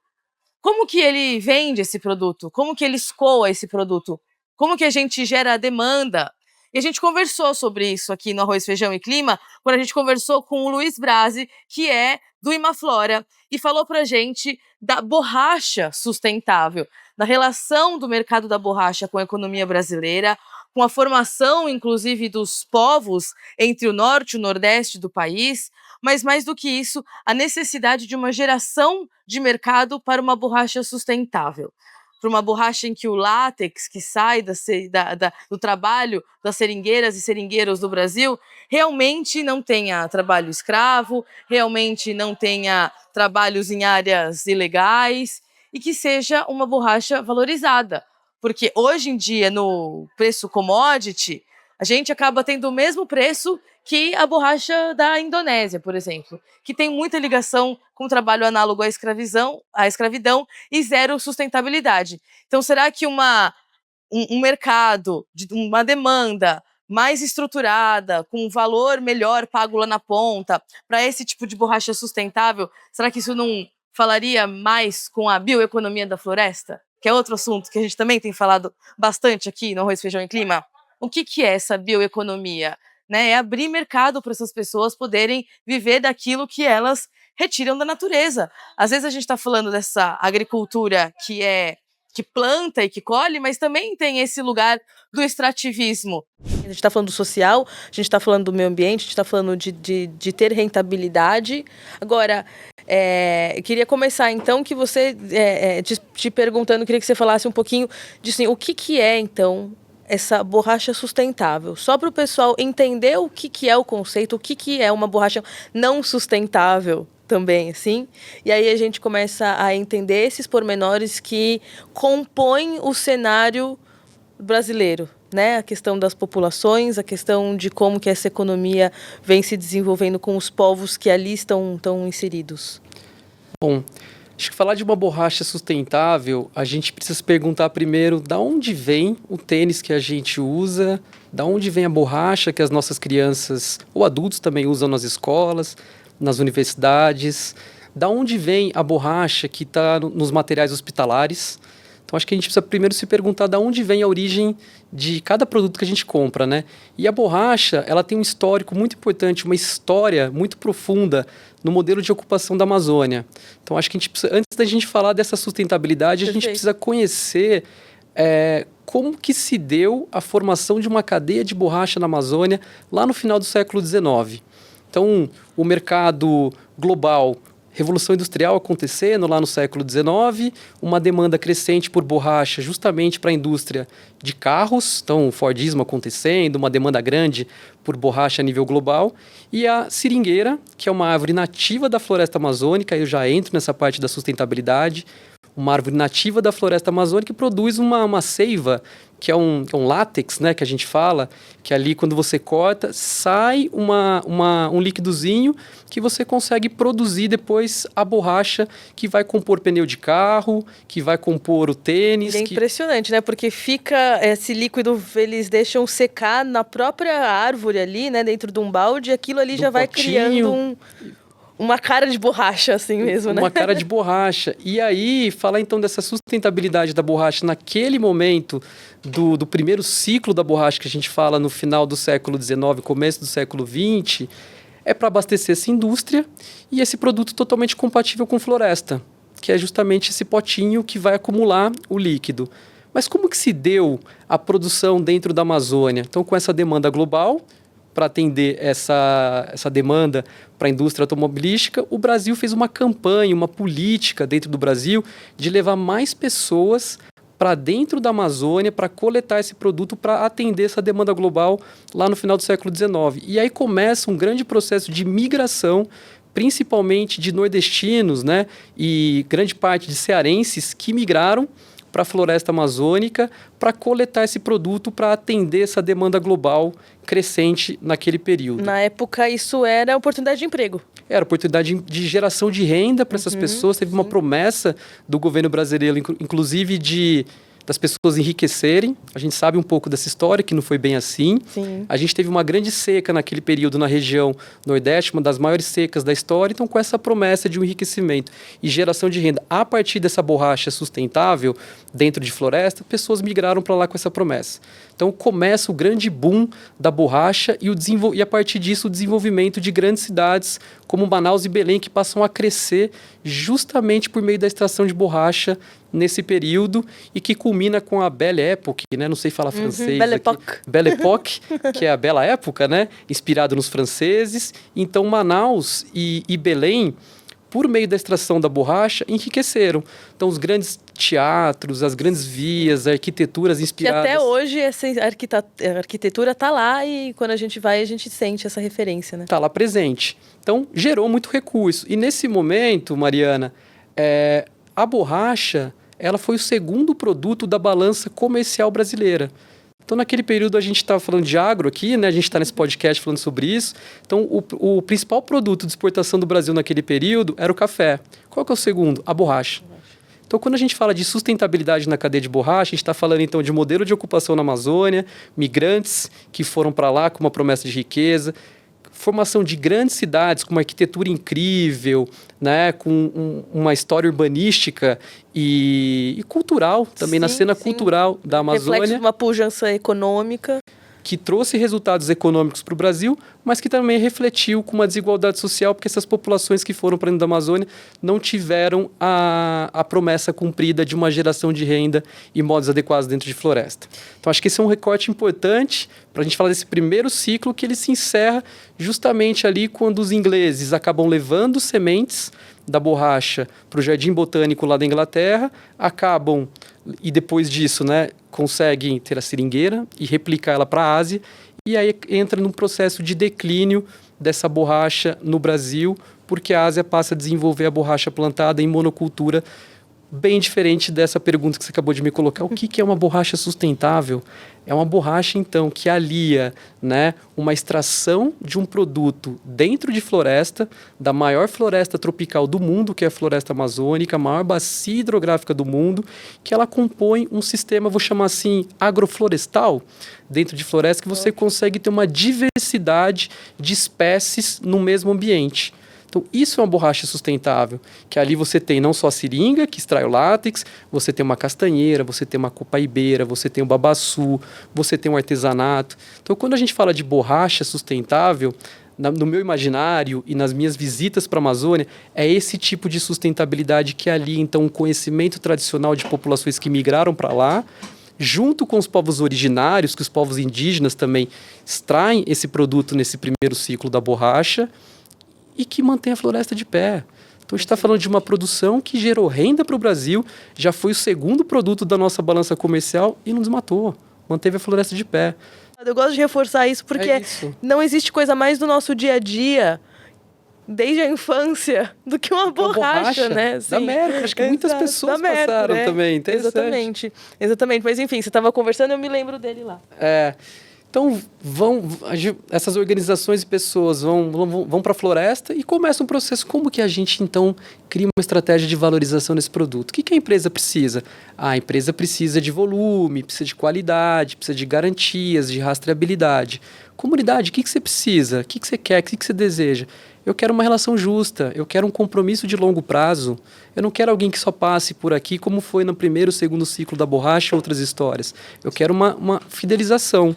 Como que ele vende esse produto? Como que ele escoa esse produto? Como que a gente gera demanda? E a gente conversou sobre isso aqui no Arroz, Feijão e Clima, quando a gente conversou com o Luiz Brasi, que é do Imaflora, e falou pra gente da borracha sustentável, da relação do mercado da borracha com a economia brasileira, com a formação, inclusive, dos povos entre o norte e o nordeste do país, mas mais do que isso, a necessidade de uma geração de mercado para uma borracha sustentável. para uma borracha em que o látex que sai do trabalho das seringueiras e seringueiros do Brasil realmente não tenha trabalho escravo, realmente não tenha trabalhos em áreas ilegais e que seja uma borracha valorizada. Porque hoje em dia, no preço commodity, a gente acaba tendo o mesmo preço que a borracha da Indonésia, por exemplo, que tem muita ligação com o trabalho análogo à escravidão e zero sustentabilidade. Então, será que um mercado, uma demanda mais estruturada, com um valor melhor pago lá na ponta, para esse tipo de borracha sustentável, será que isso não falaria mais com a bioeconomia da floresta? Que é outro assunto que a gente também tem falado bastante aqui no Arroz, Feijão e Clima. O que é essa bioeconomia? Né? É abrir mercado para essas pessoas poderem viver daquilo que elas retiram da natureza. Às vezes a gente está falando dessa agricultura que planta e que colhe, mas também tem esse lugar do extrativismo. A gente está falando do social, a gente está falando do meio ambiente, a gente está falando de ter rentabilidade. Agora, eu queria começar então que você, te perguntando, queria que você falasse um pouquinho de assim, o que é então essa borracha sustentável, só para o pessoal entender o que é o conceito, o que é uma borracha não sustentável também, assim, e aí a gente começa a entender esses pormenores que compõem o cenário brasileiro, né? A questão das populações, a questão de como que essa economia vem se desenvolvendo com os povos que ali estão inseridos. Bom, acho que falar de uma borracha sustentável, a gente precisa se perguntar primeiro de onde vem o tênis que a gente usa, de onde vem a borracha que as nossas crianças ou adultos também usam nas escolas, nas universidades, de onde vem a borracha que está nos materiais hospitalares. Então, acho que a gente precisa primeiro se perguntar de onde vem a origem de cada produto que a gente compra, né? E a borracha, ela tem um histórico muito importante, uma história muito profunda no modelo de ocupação da Amazônia. Então, acho que a gente precisa, antes da gente falar dessa sustentabilidade, a gente precisa conhecer como que se deu a formação de uma cadeia de borracha na Amazônia lá no final do século XIX. Então, o mercado global, Revolução Industrial acontecendo lá no século XIX, uma demanda crescente por borracha justamente para a indústria de carros, então o Fordismo acontecendo, uma demanda grande por borracha a nível global, e a seringueira, que é uma árvore nativa da floresta amazônica, eu já entro nessa parte da sustentabilidade, uma árvore nativa da floresta amazônica que produz uma seiva, que é um látex, né, que a gente fala, que ali quando você corta, sai um líquidozinho que você consegue produzir depois a borracha que vai compor pneu de carro, que vai compor o tênis. É impressionante, né? Porque fica esse líquido, eles deixam secar na própria árvore ali, né, dentro de um balde, e aquilo ali já vai criando uma cara de borracha, assim mesmo, né? Uma cara de borracha. E aí, falar então dessa sustentabilidade da borracha naquele momento do primeiro ciclo da borracha que a gente fala no final do século XIX, começo do século XX, é para abastecer essa indústria e esse produto totalmente compatível com floresta, que é justamente esse potinho que vai acumular o líquido. Mas como que se deu a produção dentro da Amazônia? Então, com essa demanda global, para atender essa demanda para a indústria automobilística, o Brasil fez uma campanha, uma política dentro do Brasil de levar mais pessoas para dentro da Amazônia para coletar esse produto para atender essa demanda global lá no final do século XIX. E aí começa um grande processo de migração, principalmente de nordestinos, né, e grande parte de cearenses que migraram para a floresta amazônica para coletar esse produto para atender essa demanda global crescente naquele período. Na época, isso era oportunidade de emprego. Era oportunidade de geração de renda para essas pessoas. Teve uma promessa do governo brasileiro, inclusive das pessoas enriquecerem. A gente sabe um pouco dessa história, que não foi bem assim. Sim. A gente teve uma grande seca naquele período na região Nordeste, uma das maiores secas da história, então com essa promessa de um enriquecimento e geração de renda a partir dessa borracha sustentável dentro de floresta, pessoas migraram para lá com essa promessa. Então começa o grande boom da borracha e a partir disso o desenvolvimento de grandes cidades como Manaus e Belém, que passam a crescer justamente por meio da extração de borracha nesse período e que culmina com a Belle Époque, né? Não sei falar francês. Belle Époque. Belle Époque, que é a Bela Época, né? Inspirado nos franceses. Então Manaus e Belém, por meio da extração da borracha, enriqueceram. Então, os grandes teatros, as grandes vias, arquiteturas inspiradas... E até hoje essa arquitetura está lá e quando a gente vai, a gente sente essa referência, né? Está lá presente. Então, gerou muito recurso. E nesse momento, Mariana, a borracha ela foi o segundo produto da balança comercial brasileira. Então, naquele período, a gente estava falando de agro aqui, né? A gente está nesse podcast falando sobre isso. Então, o principal produto de exportação do Brasil naquele período era o café. Qual que é o segundo? A borracha. Então, quando a gente fala de sustentabilidade na cadeia de borracha, a gente está falando, então, de modelo de ocupação na Amazônia, migrantes que foram para lá com uma promessa de riqueza, formação de grandes cidades com uma arquitetura incrível, né, com uma história urbanística e cultural, também na cena cultural da Amazônia. Reflexo de uma pujança econômica. Que trouxe resultados econômicos para o Brasil, mas que também refletiu com uma desigualdade social, porque essas populações que foram para dentro da Amazônia não tiveram a promessa cumprida de uma geração de renda e modos adequados dentro de floresta. Então, acho que esse é um recorte importante para a gente falar desse primeiro ciclo, que ele se encerra justamente ali quando os ingleses acabam levando sementes da borracha para o Jardim Botânico lá da Inglaterra, acabam, e depois disso, né, conseguem ter a seringueira e replicar ela para a Ásia, e aí entra num processo de declínio dessa borracha no Brasil, porque a Ásia passa a desenvolver a borracha plantada em monocultura, bem diferente dessa pergunta que você acabou de me colocar. O que é uma borracha sustentável? É uma borracha, então, que alia, né, uma extração de um produto dentro de floresta, da maior floresta tropical do mundo, que é a floresta amazônica, a maior bacia hidrográfica do mundo, que ela compõe um sistema, vou chamar assim, agroflorestal, dentro de floresta, que você consegue ter uma diversidade de espécies no mesmo ambiente. Então, isso é uma borracha sustentável, que ali você tem não só a seringa, que extrai o látex, você tem uma castanheira, você tem uma copaibeira, você tem o babaçu, você tem um artesanato. Então, quando a gente fala de borracha sustentável, no meu imaginário e nas minhas visitas para a Amazônia, é esse tipo de sustentabilidade que ali, então, um conhecimento tradicional de populações que migraram para lá, junto com os povos originários, que os povos indígenas também extraem esse produto nesse primeiro ciclo da borracha, e que mantém a floresta de pé. Então, a gente está falando de uma produção que gerou renda para o Brasil, já foi o segundo produto da nossa balança comercial e não desmatou, manteve a floresta de pé. Eu gosto de reforçar isso porque não existe coisa mais do nosso dia a dia, desde a infância, do que uma borracha, né? Da América, acho que muitas pessoas passaram, né? Também. Exatamente. Mas enfim, você estava conversando, eu me lembro dele lá. Então, essas organizações e pessoas vão para a floresta e começa um processo. Como que a gente, então, cria uma estratégia de valorização desse produto? O que a empresa precisa? A empresa precisa de volume, precisa de qualidade, precisa de garantias, de rastreabilidade. Comunidade, o que você precisa? O que você quer? O que você deseja? Eu quero uma relação justa, eu quero um compromisso de longo prazo. Eu não quero alguém que só passe por aqui, como foi no primeiro, segundo ciclo da borracha e outras histórias. Eu quero uma fidelização.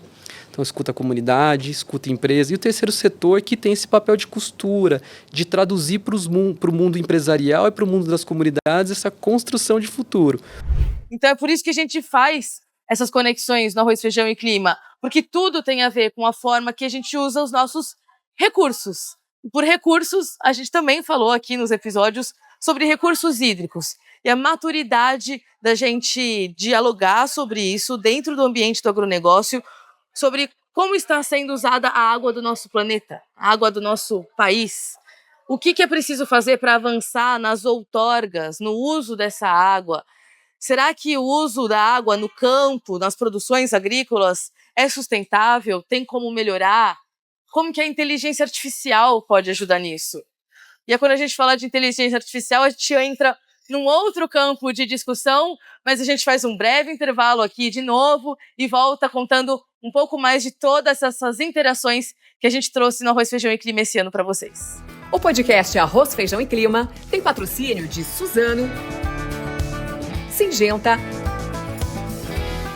Então, escuta a comunidade, escuta a empresa. E o terceiro setor que tem esse papel de costura, de traduzir para o mundo empresarial e para o mundo das comunidades essa construção de futuro. Então, é por isso que a gente faz essas conexões no Arroz, Feijão e Clima, porque tudo tem a ver com a forma que a gente usa os nossos recursos. Por recursos, a gente também falou aqui nos episódios sobre recursos hídricos e a maturidade da gente dialogar sobre isso dentro do ambiente do agronegócio, sobre como está sendo usada a água do nosso planeta, a água do nosso país. O que é preciso fazer para avançar nas outorgas, no uso dessa água? Será que o uso da água no campo, nas produções agrícolas, é sustentável? Tem como melhorar? Como que a inteligência artificial pode ajudar nisso? E aí, quando a gente fala de inteligência artificial, a gente entra num outro campo de discussão, mas a gente faz um breve intervalo aqui de novo e volta contando um pouco mais de todas essas interações que a gente trouxe no Arroz, Feijão e Clima esse ano para vocês. O podcast Arroz, Feijão e Clima tem patrocínio de Suzano, Singenta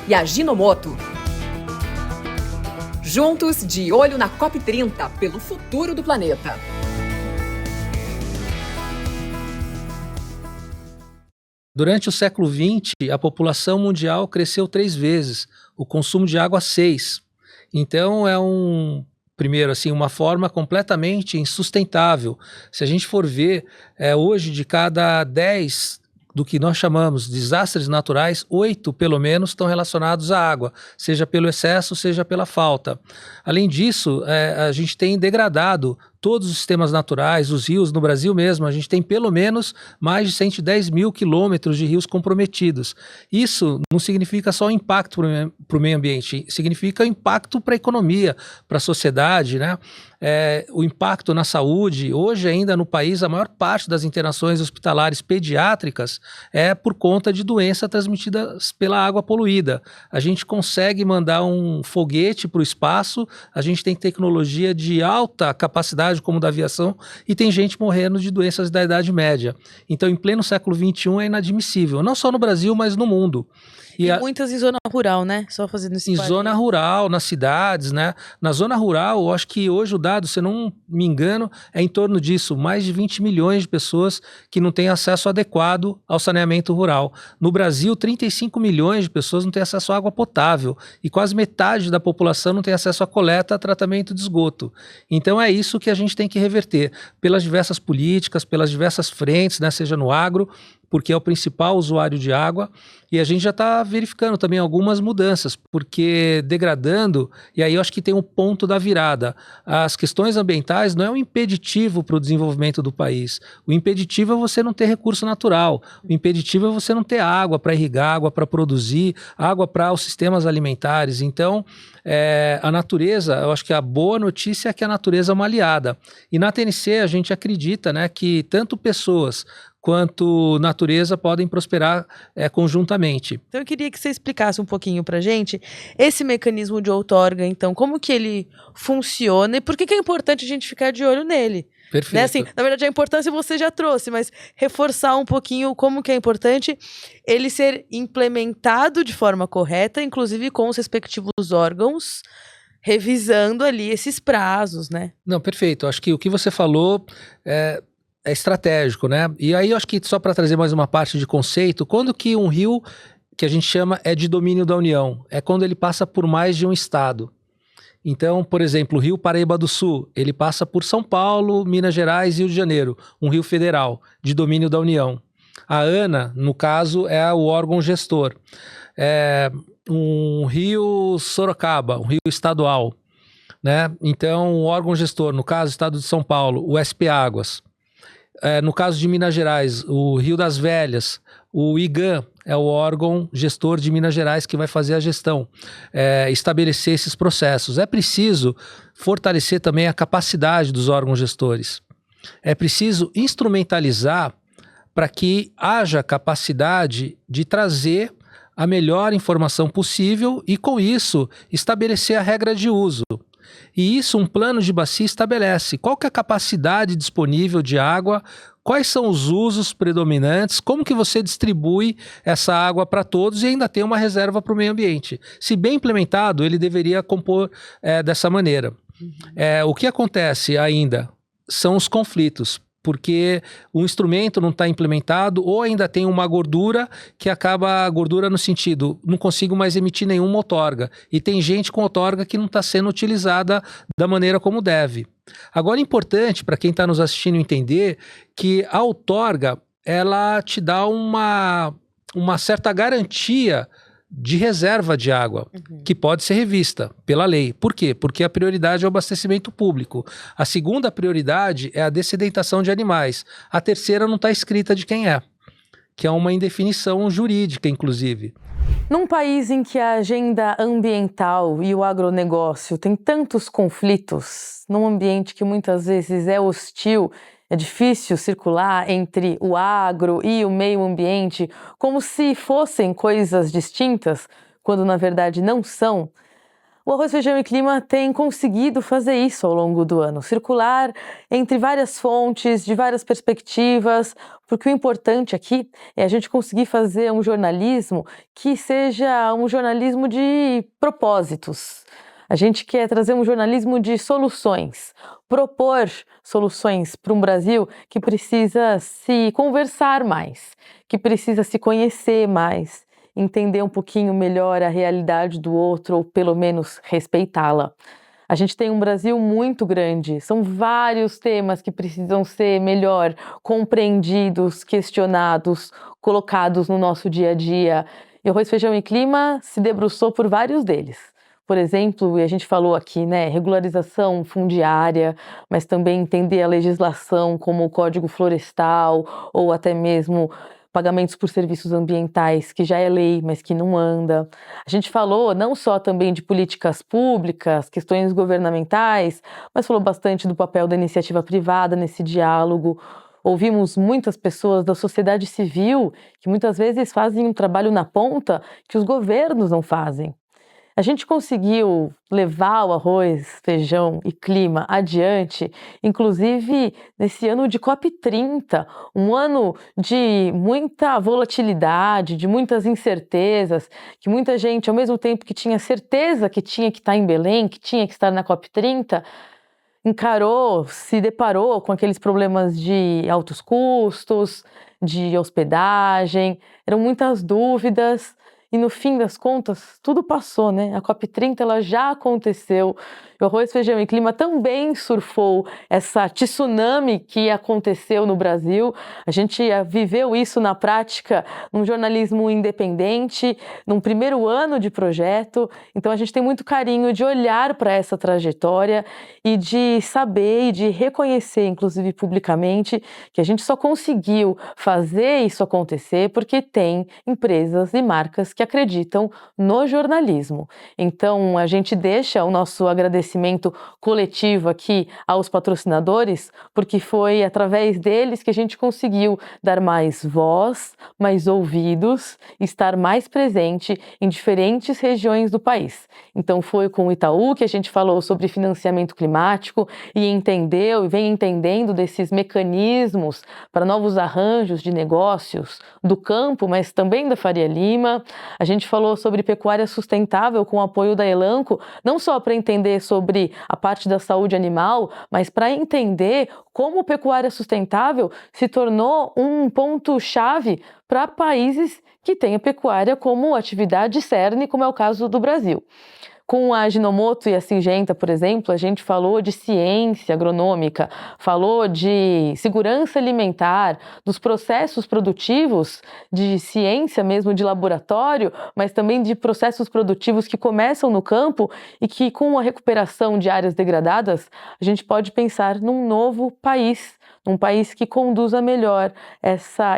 e Ajinomoto. Juntos, de olho na COP30, pelo futuro do planeta. Durante o século XX, a população mundial cresceu 3 vezes, o consumo de água 6. Então, é um primeiro, assim, uma forma completamente insustentável. Se a gente for ver, hoje de cada 10 do que nós chamamos de desastres naturais, 8 pelo menos estão relacionados à água, seja pelo excesso, seja pela falta. Além disso, a gente tem degradado todos os sistemas naturais, os rios no Brasil mesmo, a gente tem pelo menos mais de 110 mil quilômetros de rios comprometidos. Isso não significa só impacto para o meio ambiente, significa impacto para a economia, para a sociedade, né? O impacto na saúde. Hoje ainda no país, a maior parte das internações hospitalares pediátricas é por conta de doenças transmitidas pela água poluída. A gente consegue mandar um foguete para o espaço, a gente tem tecnologia de alta capacidade, como da aviação, e tem gente morrendo de doenças da Idade Média. Então, em pleno século XXI, é inadmissível, não só no Brasil, mas no mundo. E muitas em zona rural, né? Só fazendo esse Em zona rural, nas cidades, né? Na zona rural, eu acho que hoje o dado, se eu não me engano, é em torno disso, mais de 20 milhões de pessoas que não têm acesso adequado ao saneamento rural. No Brasil, 35 milhões de pessoas não têm acesso à água potável e quase metade da população não tem acesso à coleta, tratamento de esgoto. Então é isso que a gente tem que reverter, pelas diversas políticas, pelas diversas frentes, né? Seja no agro, porque é o principal usuário de água, e a gente já está verificando também algumas mudanças, porque degradando, e aí eu acho que tem um ponto da virada, as questões ambientais não é um impeditivo para o desenvolvimento do país, o impeditivo é você não ter recurso natural, o impeditivo é você não ter água para irrigar, água para produzir, água para os sistemas alimentares. Então, a natureza, eu acho que a boa notícia é que a natureza é uma aliada, e na TNC a gente acredita, né, que tanto pessoas quanto natureza podem prosperar conjuntamente. Então eu queria que você explicasse um pouquinho pra gente esse mecanismo de outorga, então, como que ele funciona e por que é importante a gente ficar de olho nele. Perfeito. Né? Assim, na verdade, a importância você já trouxe, mas reforçar um pouquinho como que é importante ele ser implementado de forma correta, inclusive com os respectivos órgãos, revisando ali esses prazos, né? Não, perfeito. Acho que o que você falou é estratégico, né? E aí eu acho que só para trazer mais uma parte de conceito, quando que um rio, que a gente chama é de domínio da União, é quando ele passa por mais de um estado. Então, por exemplo, o Rio Paraíba do Sul, ele passa por São Paulo, Minas Gerais e Rio de Janeiro, um rio federal de domínio da União. A ANA, no caso, é o órgão gestor. Um rio Sorocaba, um rio estadual, né? Então, o órgão gestor, no caso, Estado de São Paulo, o SP Águas. No caso de Minas Gerais, o Rio das Velhas, o IGAM é o órgão gestor de Minas Gerais que vai fazer a gestão, estabelecer esses processos. É preciso fortalecer também a capacidade dos órgãos gestores. É preciso instrumentalizar para que haja capacidade de trazer a melhor informação possível e, com isso, estabelecer a regra de uso. E isso um plano de bacia estabelece. Qual que é a capacidade disponível de água, quais são os usos predominantes, como que você distribui essa água para todos e ainda tem uma reserva para o meio ambiente. Se bem implementado, ele deveria compor dessa maneira. O que acontece ainda são os conflitos, porque o instrumento não está implementado ou ainda tem uma gordura que acaba a gordura no sentido, não consigo mais emitir nenhuma outorga. E tem gente com outorga que não está sendo utilizada da maneira como deve. Agora é importante para quem está nos assistindo entender que a outorga, ela te dá uma certa garantia de reserva de água, que pode ser revista pela lei. Por quê? Porque a prioridade é o abastecimento público. A segunda prioridade é a dessedentação de animais. A terceira não está escrita de quem é, que é uma indefinição jurídica, inclusive. Num país em que a agenda ambiental e o agronegócio têm tantos conflitos, num ambiente que muitas vezes é hostil, é difícil circular entre o agro e o meio ambiente como se fossem coisas distintas, quando na verdade não são. O Arroz, Feijão e Clima tem conseguido fazer isso ao longo do ano, circular entre várias fontes, de várias perspectivas, porque o importante aqui é a gente conseguir fazer um jornalismo que seja um jornalismo de propósitos. A gente quer trazer um jornalismo de soluções, propor soluções para um Brasil que precisa se conversar mais, que precisa se conhecer mais, entender um pouquinho melhor a realidade do outro ou pelo menos respeitá-la. A gente tem um Brasil muito grande, são vários temas que precisam ser melhor compreendidos, questionados, colocados no nosso dia a dia. E o Arroz, Feijão e Clima se debruçou por vários deles. Por exemplo, e a gente falou aqui, né, regularização fundiária, mas também entender a legislação como o Código Florestal ou até mesmo pagamentos por serviços ambientais, que já é lei, mas que não anda. A gente falou não só também de políticas públicas, questões governamentais, mas falou bastante do papel da iniciativa privada nesse diálogo. Ouvimos muitas pessoas da sociedade civil que muitas vezes fazem um trabalho na ponta que os governos não fazem. A gente conseguiu levar o Arroz, Feijão e Clima adiante, inclusive nesse ano de COP30, um ano de muita volatilidade, de muitas incertezas, que muita gente, ao mesmo tempo que tinha certeza que tinha que estar em Belém, que tinha que estar na COP30, encarou, se deparou com aqueles problemas de altos custos, de hospedagem, eram muitas dúvidas. E no fim das contas, tudo passou, né? A COP30 ela já aconteceu. O Arroz, Feijão e Clima também surfou essa tsunami que aconteceu no Brasil. A gente viveu isso na prática num jornalismo independente, num primeiro ano de projeto. Então a gente tem muito carinho de olhar para essa trajetória e de saber e de reconhecer, inclusive publicamente, que a gente só conseguiu fazer isso acontecer porque tem empresas e marcas que acreditam no jornalismo. Então, a gente deixa o nosso agradecimento coletivo aqui aos patrocinadores, porque foi através deles que a gente conseguiu dar mais voz, mais ouvidos, estar mais presente em diferentes regiões do país. Então, foi com o Itaú que a gente falou sobre financiamento climático e entendeu e vem entendendo desses mecanismos para novos arranjos de negócios do campo, mas também da Faria Lima. A gente falou sobre pecuária sustentável com o apoio da Elanco, não só para entender sobre a parte da saúde animal, mas para entender como pecuária sustentável se tornou um ponto-chave para países que têm a pecuária como atividade cerne, como é o caso do Brasil. Com a Ajinomoto e a Syngenta, por exemplo, a gente falou de ciência agronômica, falou de segurança alimentar, dos processos produtivos, de ciência mesmo de laboratório, mas também de processos produtivos que começam no campo e que, com a recuperação de áreas degradadas, a gente pode pensar num novo país, um país que conduza melhor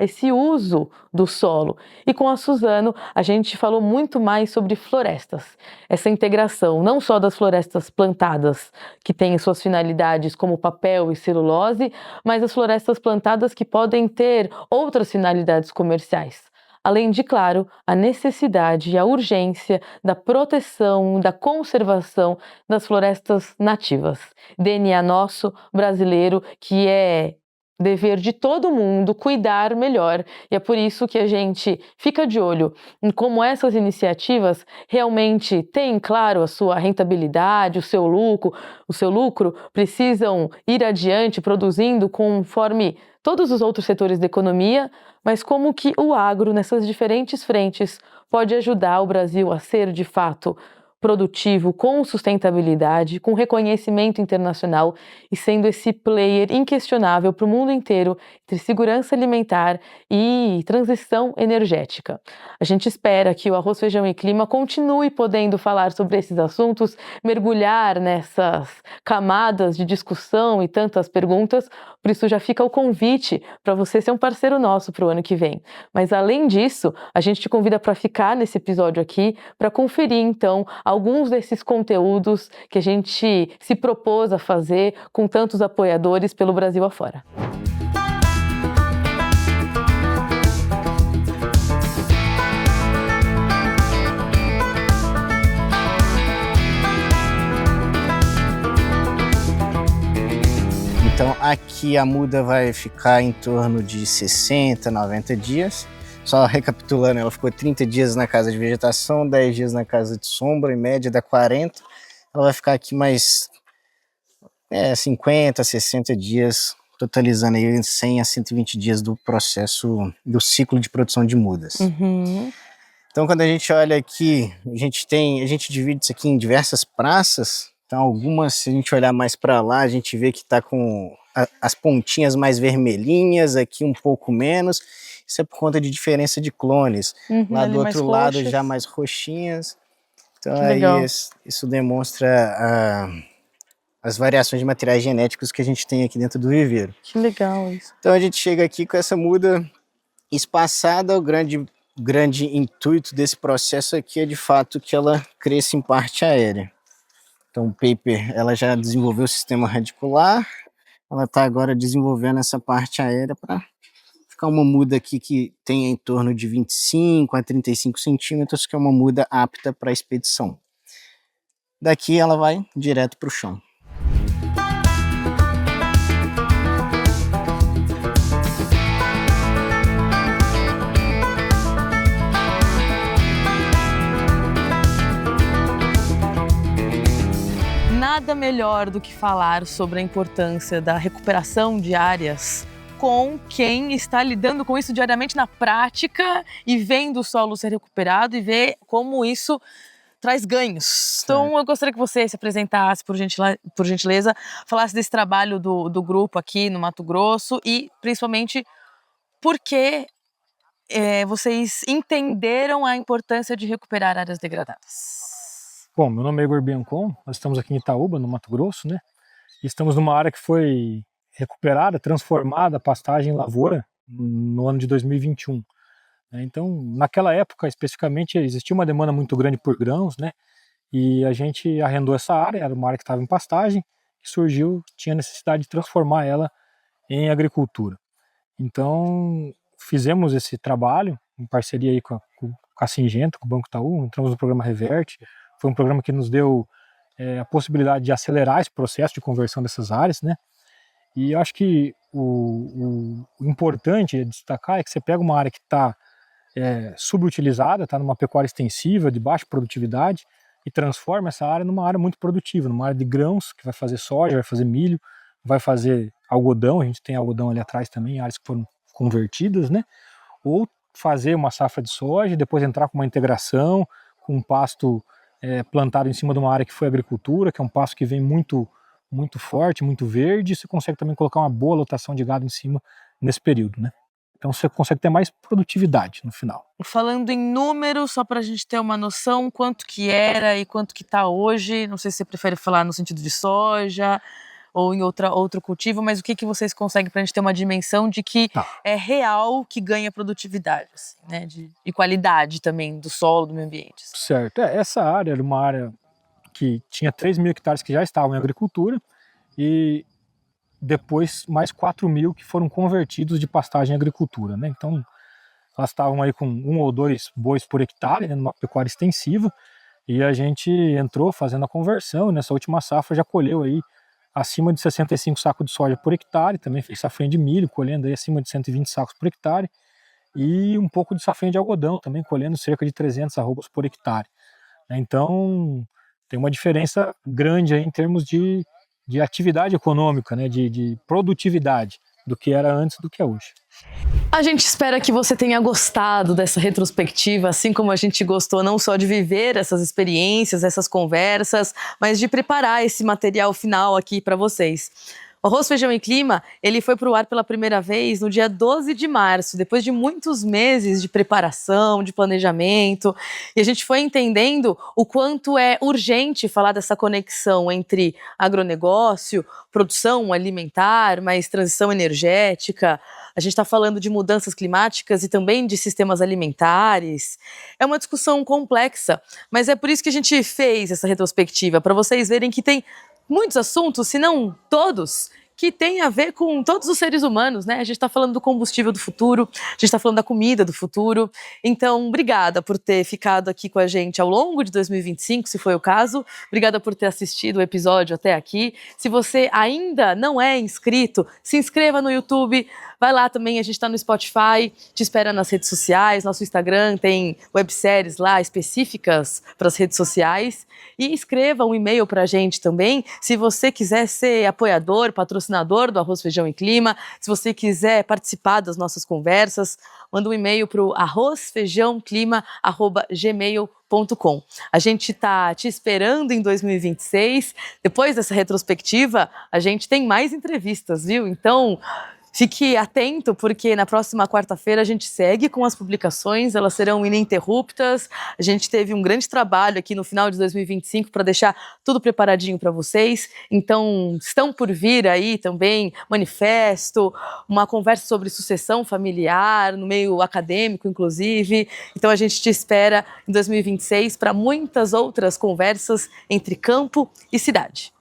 esse uso do solo. E com a Suzano, a gente falou muito mais sobre florestas, essa integração não só das florestas plantadas, que têm suas finalidades como papel e celulose, mas as florestas plantadas que podem ter outras finalidades comerciais. Além de, claro, a necessidade e a urgência da proteção, da conservação das florestas nativas. DNA nosso, brasileiro, que é dever de todo mundo cuidar melhor, e é por isso que a gente fica de olho em como essas iniciativas realmente têm, claro, a sua rentabilidade, o seu lucro, precisam ir adiante produzindo conforme todos os outros setores da economia, mas como que o agro, nessas diferentes frentes, pode ajudar o Brasil a ser, de fato, produtivo, com sustentabilidade, com reconhecimento internacional e sendo esse player inquestionável para o mundo inteiro entre segurança alimentar e transição energética. A gente espera que o Arroz, Feijão e Clima continue podendo falar sobre esses assuntos, mergulhar nessas camadas de discussão e tantas perguntas, por isso já fica o convite para você ser um parceiro nosso para o ano que vem. Mas além disso, a gente te convida para ficar nesse episódio aqui, para conferir então alguns desses conteúdos que a gente se propôs a fazer com tantos apoiadores pelo Brasil afora. Então aqui a muda vai ficar em torno de 60, 90 dias. Só recapitulando, ela ficou 30 dias na casa de vegetação, 10 dias na casa de sombra, em média dá 40. Ela vai ficar aqui mais 50, 60 dias, totalizando aí 100 a 120 dias do processo, do ciclo de produção de mudas. Uhum. Então quando a gente olha aqui, a gente divide isso aqui em diversas praças. Então, algumas, se a gente olhar mais para lá, a gente vê que está com as pontinhas mais vermelhinhas, aqui um pouco menos. Isso é por conta de diferença de clones. Lá do outro lado, já mais roxinhas. Então, aí isso demonstra as variações de materiais genéticos que a gente tem aqui dentro do viveiro. Que legal isso. Então, a gente chega aqui com essa muda espaçada. O grande intuito desse processo aqui é, de fato, que ela cresça em parte aérea. Então, o paper, ela já desenvolveu o sistema radicular, ela está agora desenvolvendo essa parte aérea para ficar uma muda aqui que tem em torno de 25 a 35 centímetros, que é uma muda apta para expedição. Daqui ela vai direto para o chão. Nada melhor do que falar sobre a importância da recuperação de áreas com quem está lidando com isso diariamente na prática e vendo o solo ser recuperado e ver como isso traz ganhos. Então, eu gostaria que você se apresentasse, por gentileza, falasse desse trabalho do grupo aqui no Mato Grosso e, principalmente, por que vocês entenderam a importância de recuperar áreas degradadas. Bom, meu nome é Igor Biancon, nós estamos aqui em Itaúba, no Mato Grosso, né? E estamos numa área que foi recuperada, transformada, pastagem em lavoura, no ano de 2021. Então, naquela época, especificamente, existia uma demanda muito grande por grãos, né? E a gente arrendou essa área, era uma área que estava em pastagem, que surgiu, tinha necessidade de transformar ela em agricultura. Então, fizemos esse trabalho, em parceria aí com a Syngenta, com o Banco Itaú, entramos no programa Reverte. Foi um programa que nos deu a possibilidade de acelerar esse processo de conversão dessas áreas, né? E eu acho que o importante é destacar é que você pega uma área que está subutilizada, está numa pecuária extensiva, de baixa produtividade, e transforma essa área numa área muito produtiva, numa área de grãos, que vai fazer soja, vai fazer milho, vai fazer algodão, a gente tem algodão ali atrás também, áreas que foram convertidas, né? Ou fazer uma safra de soja, depois entrar com uma integração, com um pasto plantado em cima de uma área que foi agricultura, que é um pasto que vem muito forte, muito verde, e você consegue também colocar uma boa lotação de gado em cima nesse período, né? Então você consegue ter mais produtividade no final. Falando em números, só para a gente ter uma noção, quanto que era e quanto que está hoje, não sei se você prefere falar no sentido de soja ou em outro cultivo, mas o que vocês conseguem para a gente ter uma dimensão de que é real que ganha produtividade, assim, né? E qualidade também do solo, do meio ambiente. Certo, essa área era uma área que tinha 3.000 hectares que já estavam em agricultura e depois mais 4.000 que foram convertidos de pastagem em agricultura, né? Então elas estavam aí com 1 ou 2 bois por hectare, né, numa pecuária extensiva, e a gente entrou fazendo a conversão, e nessa última safra já colheu aí acima de 65 sacos de soja por hectare, também fez safrinha de milho, colhendo aí acima de 120 sacos por hectare, e um pouco de safrinha de algodão, também colhendo cerca de 300 arrobas por hectare. Então tem uma diferença grande aí em termos de atividade econômica, né, de produtividade, do que era antes do que é hoje. A gente espera que você tenha gostado dessa retrospectiva, assim como a gente gostou não só de viver essas experiências, essas conversas, mas de preparar esse material final aqui para vocês. O Arroz, Feijão e Clima, ele foi para o ar pela primeira vez no dia 12 de março, depois de muitos meses de preparação, de planejamento, e a gente foi entendendo o quanto é urgente falar dessa conexão entre agronegócio, produção alimentar, mais transição energética. A gente está falando de mudanças climáticas e também de sistemas alimentares. É uma discussão complexa, mas é por isso que a gente fez essa retrospectiva, para vocês verem que tem muitos assuntos, se não todos, que tem a ver com todos os seres humanos, né? A gente está falando do combustível do futuro, a gente está falando da comida do futuro. Então, obrigada por ter ficado aqui com a gente ao longo de 2025, se foi o caso. Obrigada por ter assistido o episódio até aqui. Se você ainda não é inscrito, se inscreva no YouTube, Vai lá também, a gente está no Spotify, te espera nas redes sociais, nosso Instagram tem webséries lá específicas para as redes sociais. E escreva um e-mail para a gente também, se você quiser ser apoiador, patrocinador do Arroz, Feijão e Clima, se você quiser participar das nossas conversas, manda um e-mail para o arrozfeijãoclima@gmail.com. A gente está te esperando em 2026. Depois dessa retrospectiva, a gente tem mais entrevistas, viu? Então, fique atento, porque na próxima quarta-feira a gente segue com as publicações, elas serão ininterruptas. A gente teve um grande trabalho aqui no final de 2025 para deixar tudo preparadinho para vocês. Então, estão por vir aí também manifesto, uma conversa sobre sucessão familiar, no meio acadêmico, inclusive. Então, a gente te espera em 2026 para muitas outras conversas entre campo e cidade.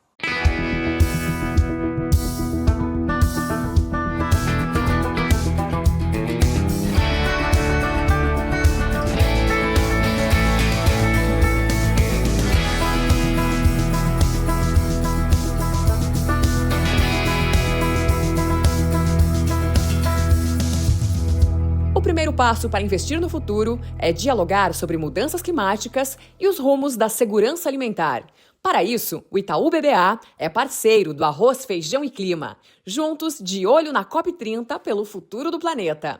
O primeiro passo para investir no futuro é dialogar sobre mudanças climáticas e os rumos da segurança alimentar. Para isso, o Itaú BBA é parceiro do Arroz, Feijão e Clima. Juntos, de olho na COP30 pelo futuro do planeta.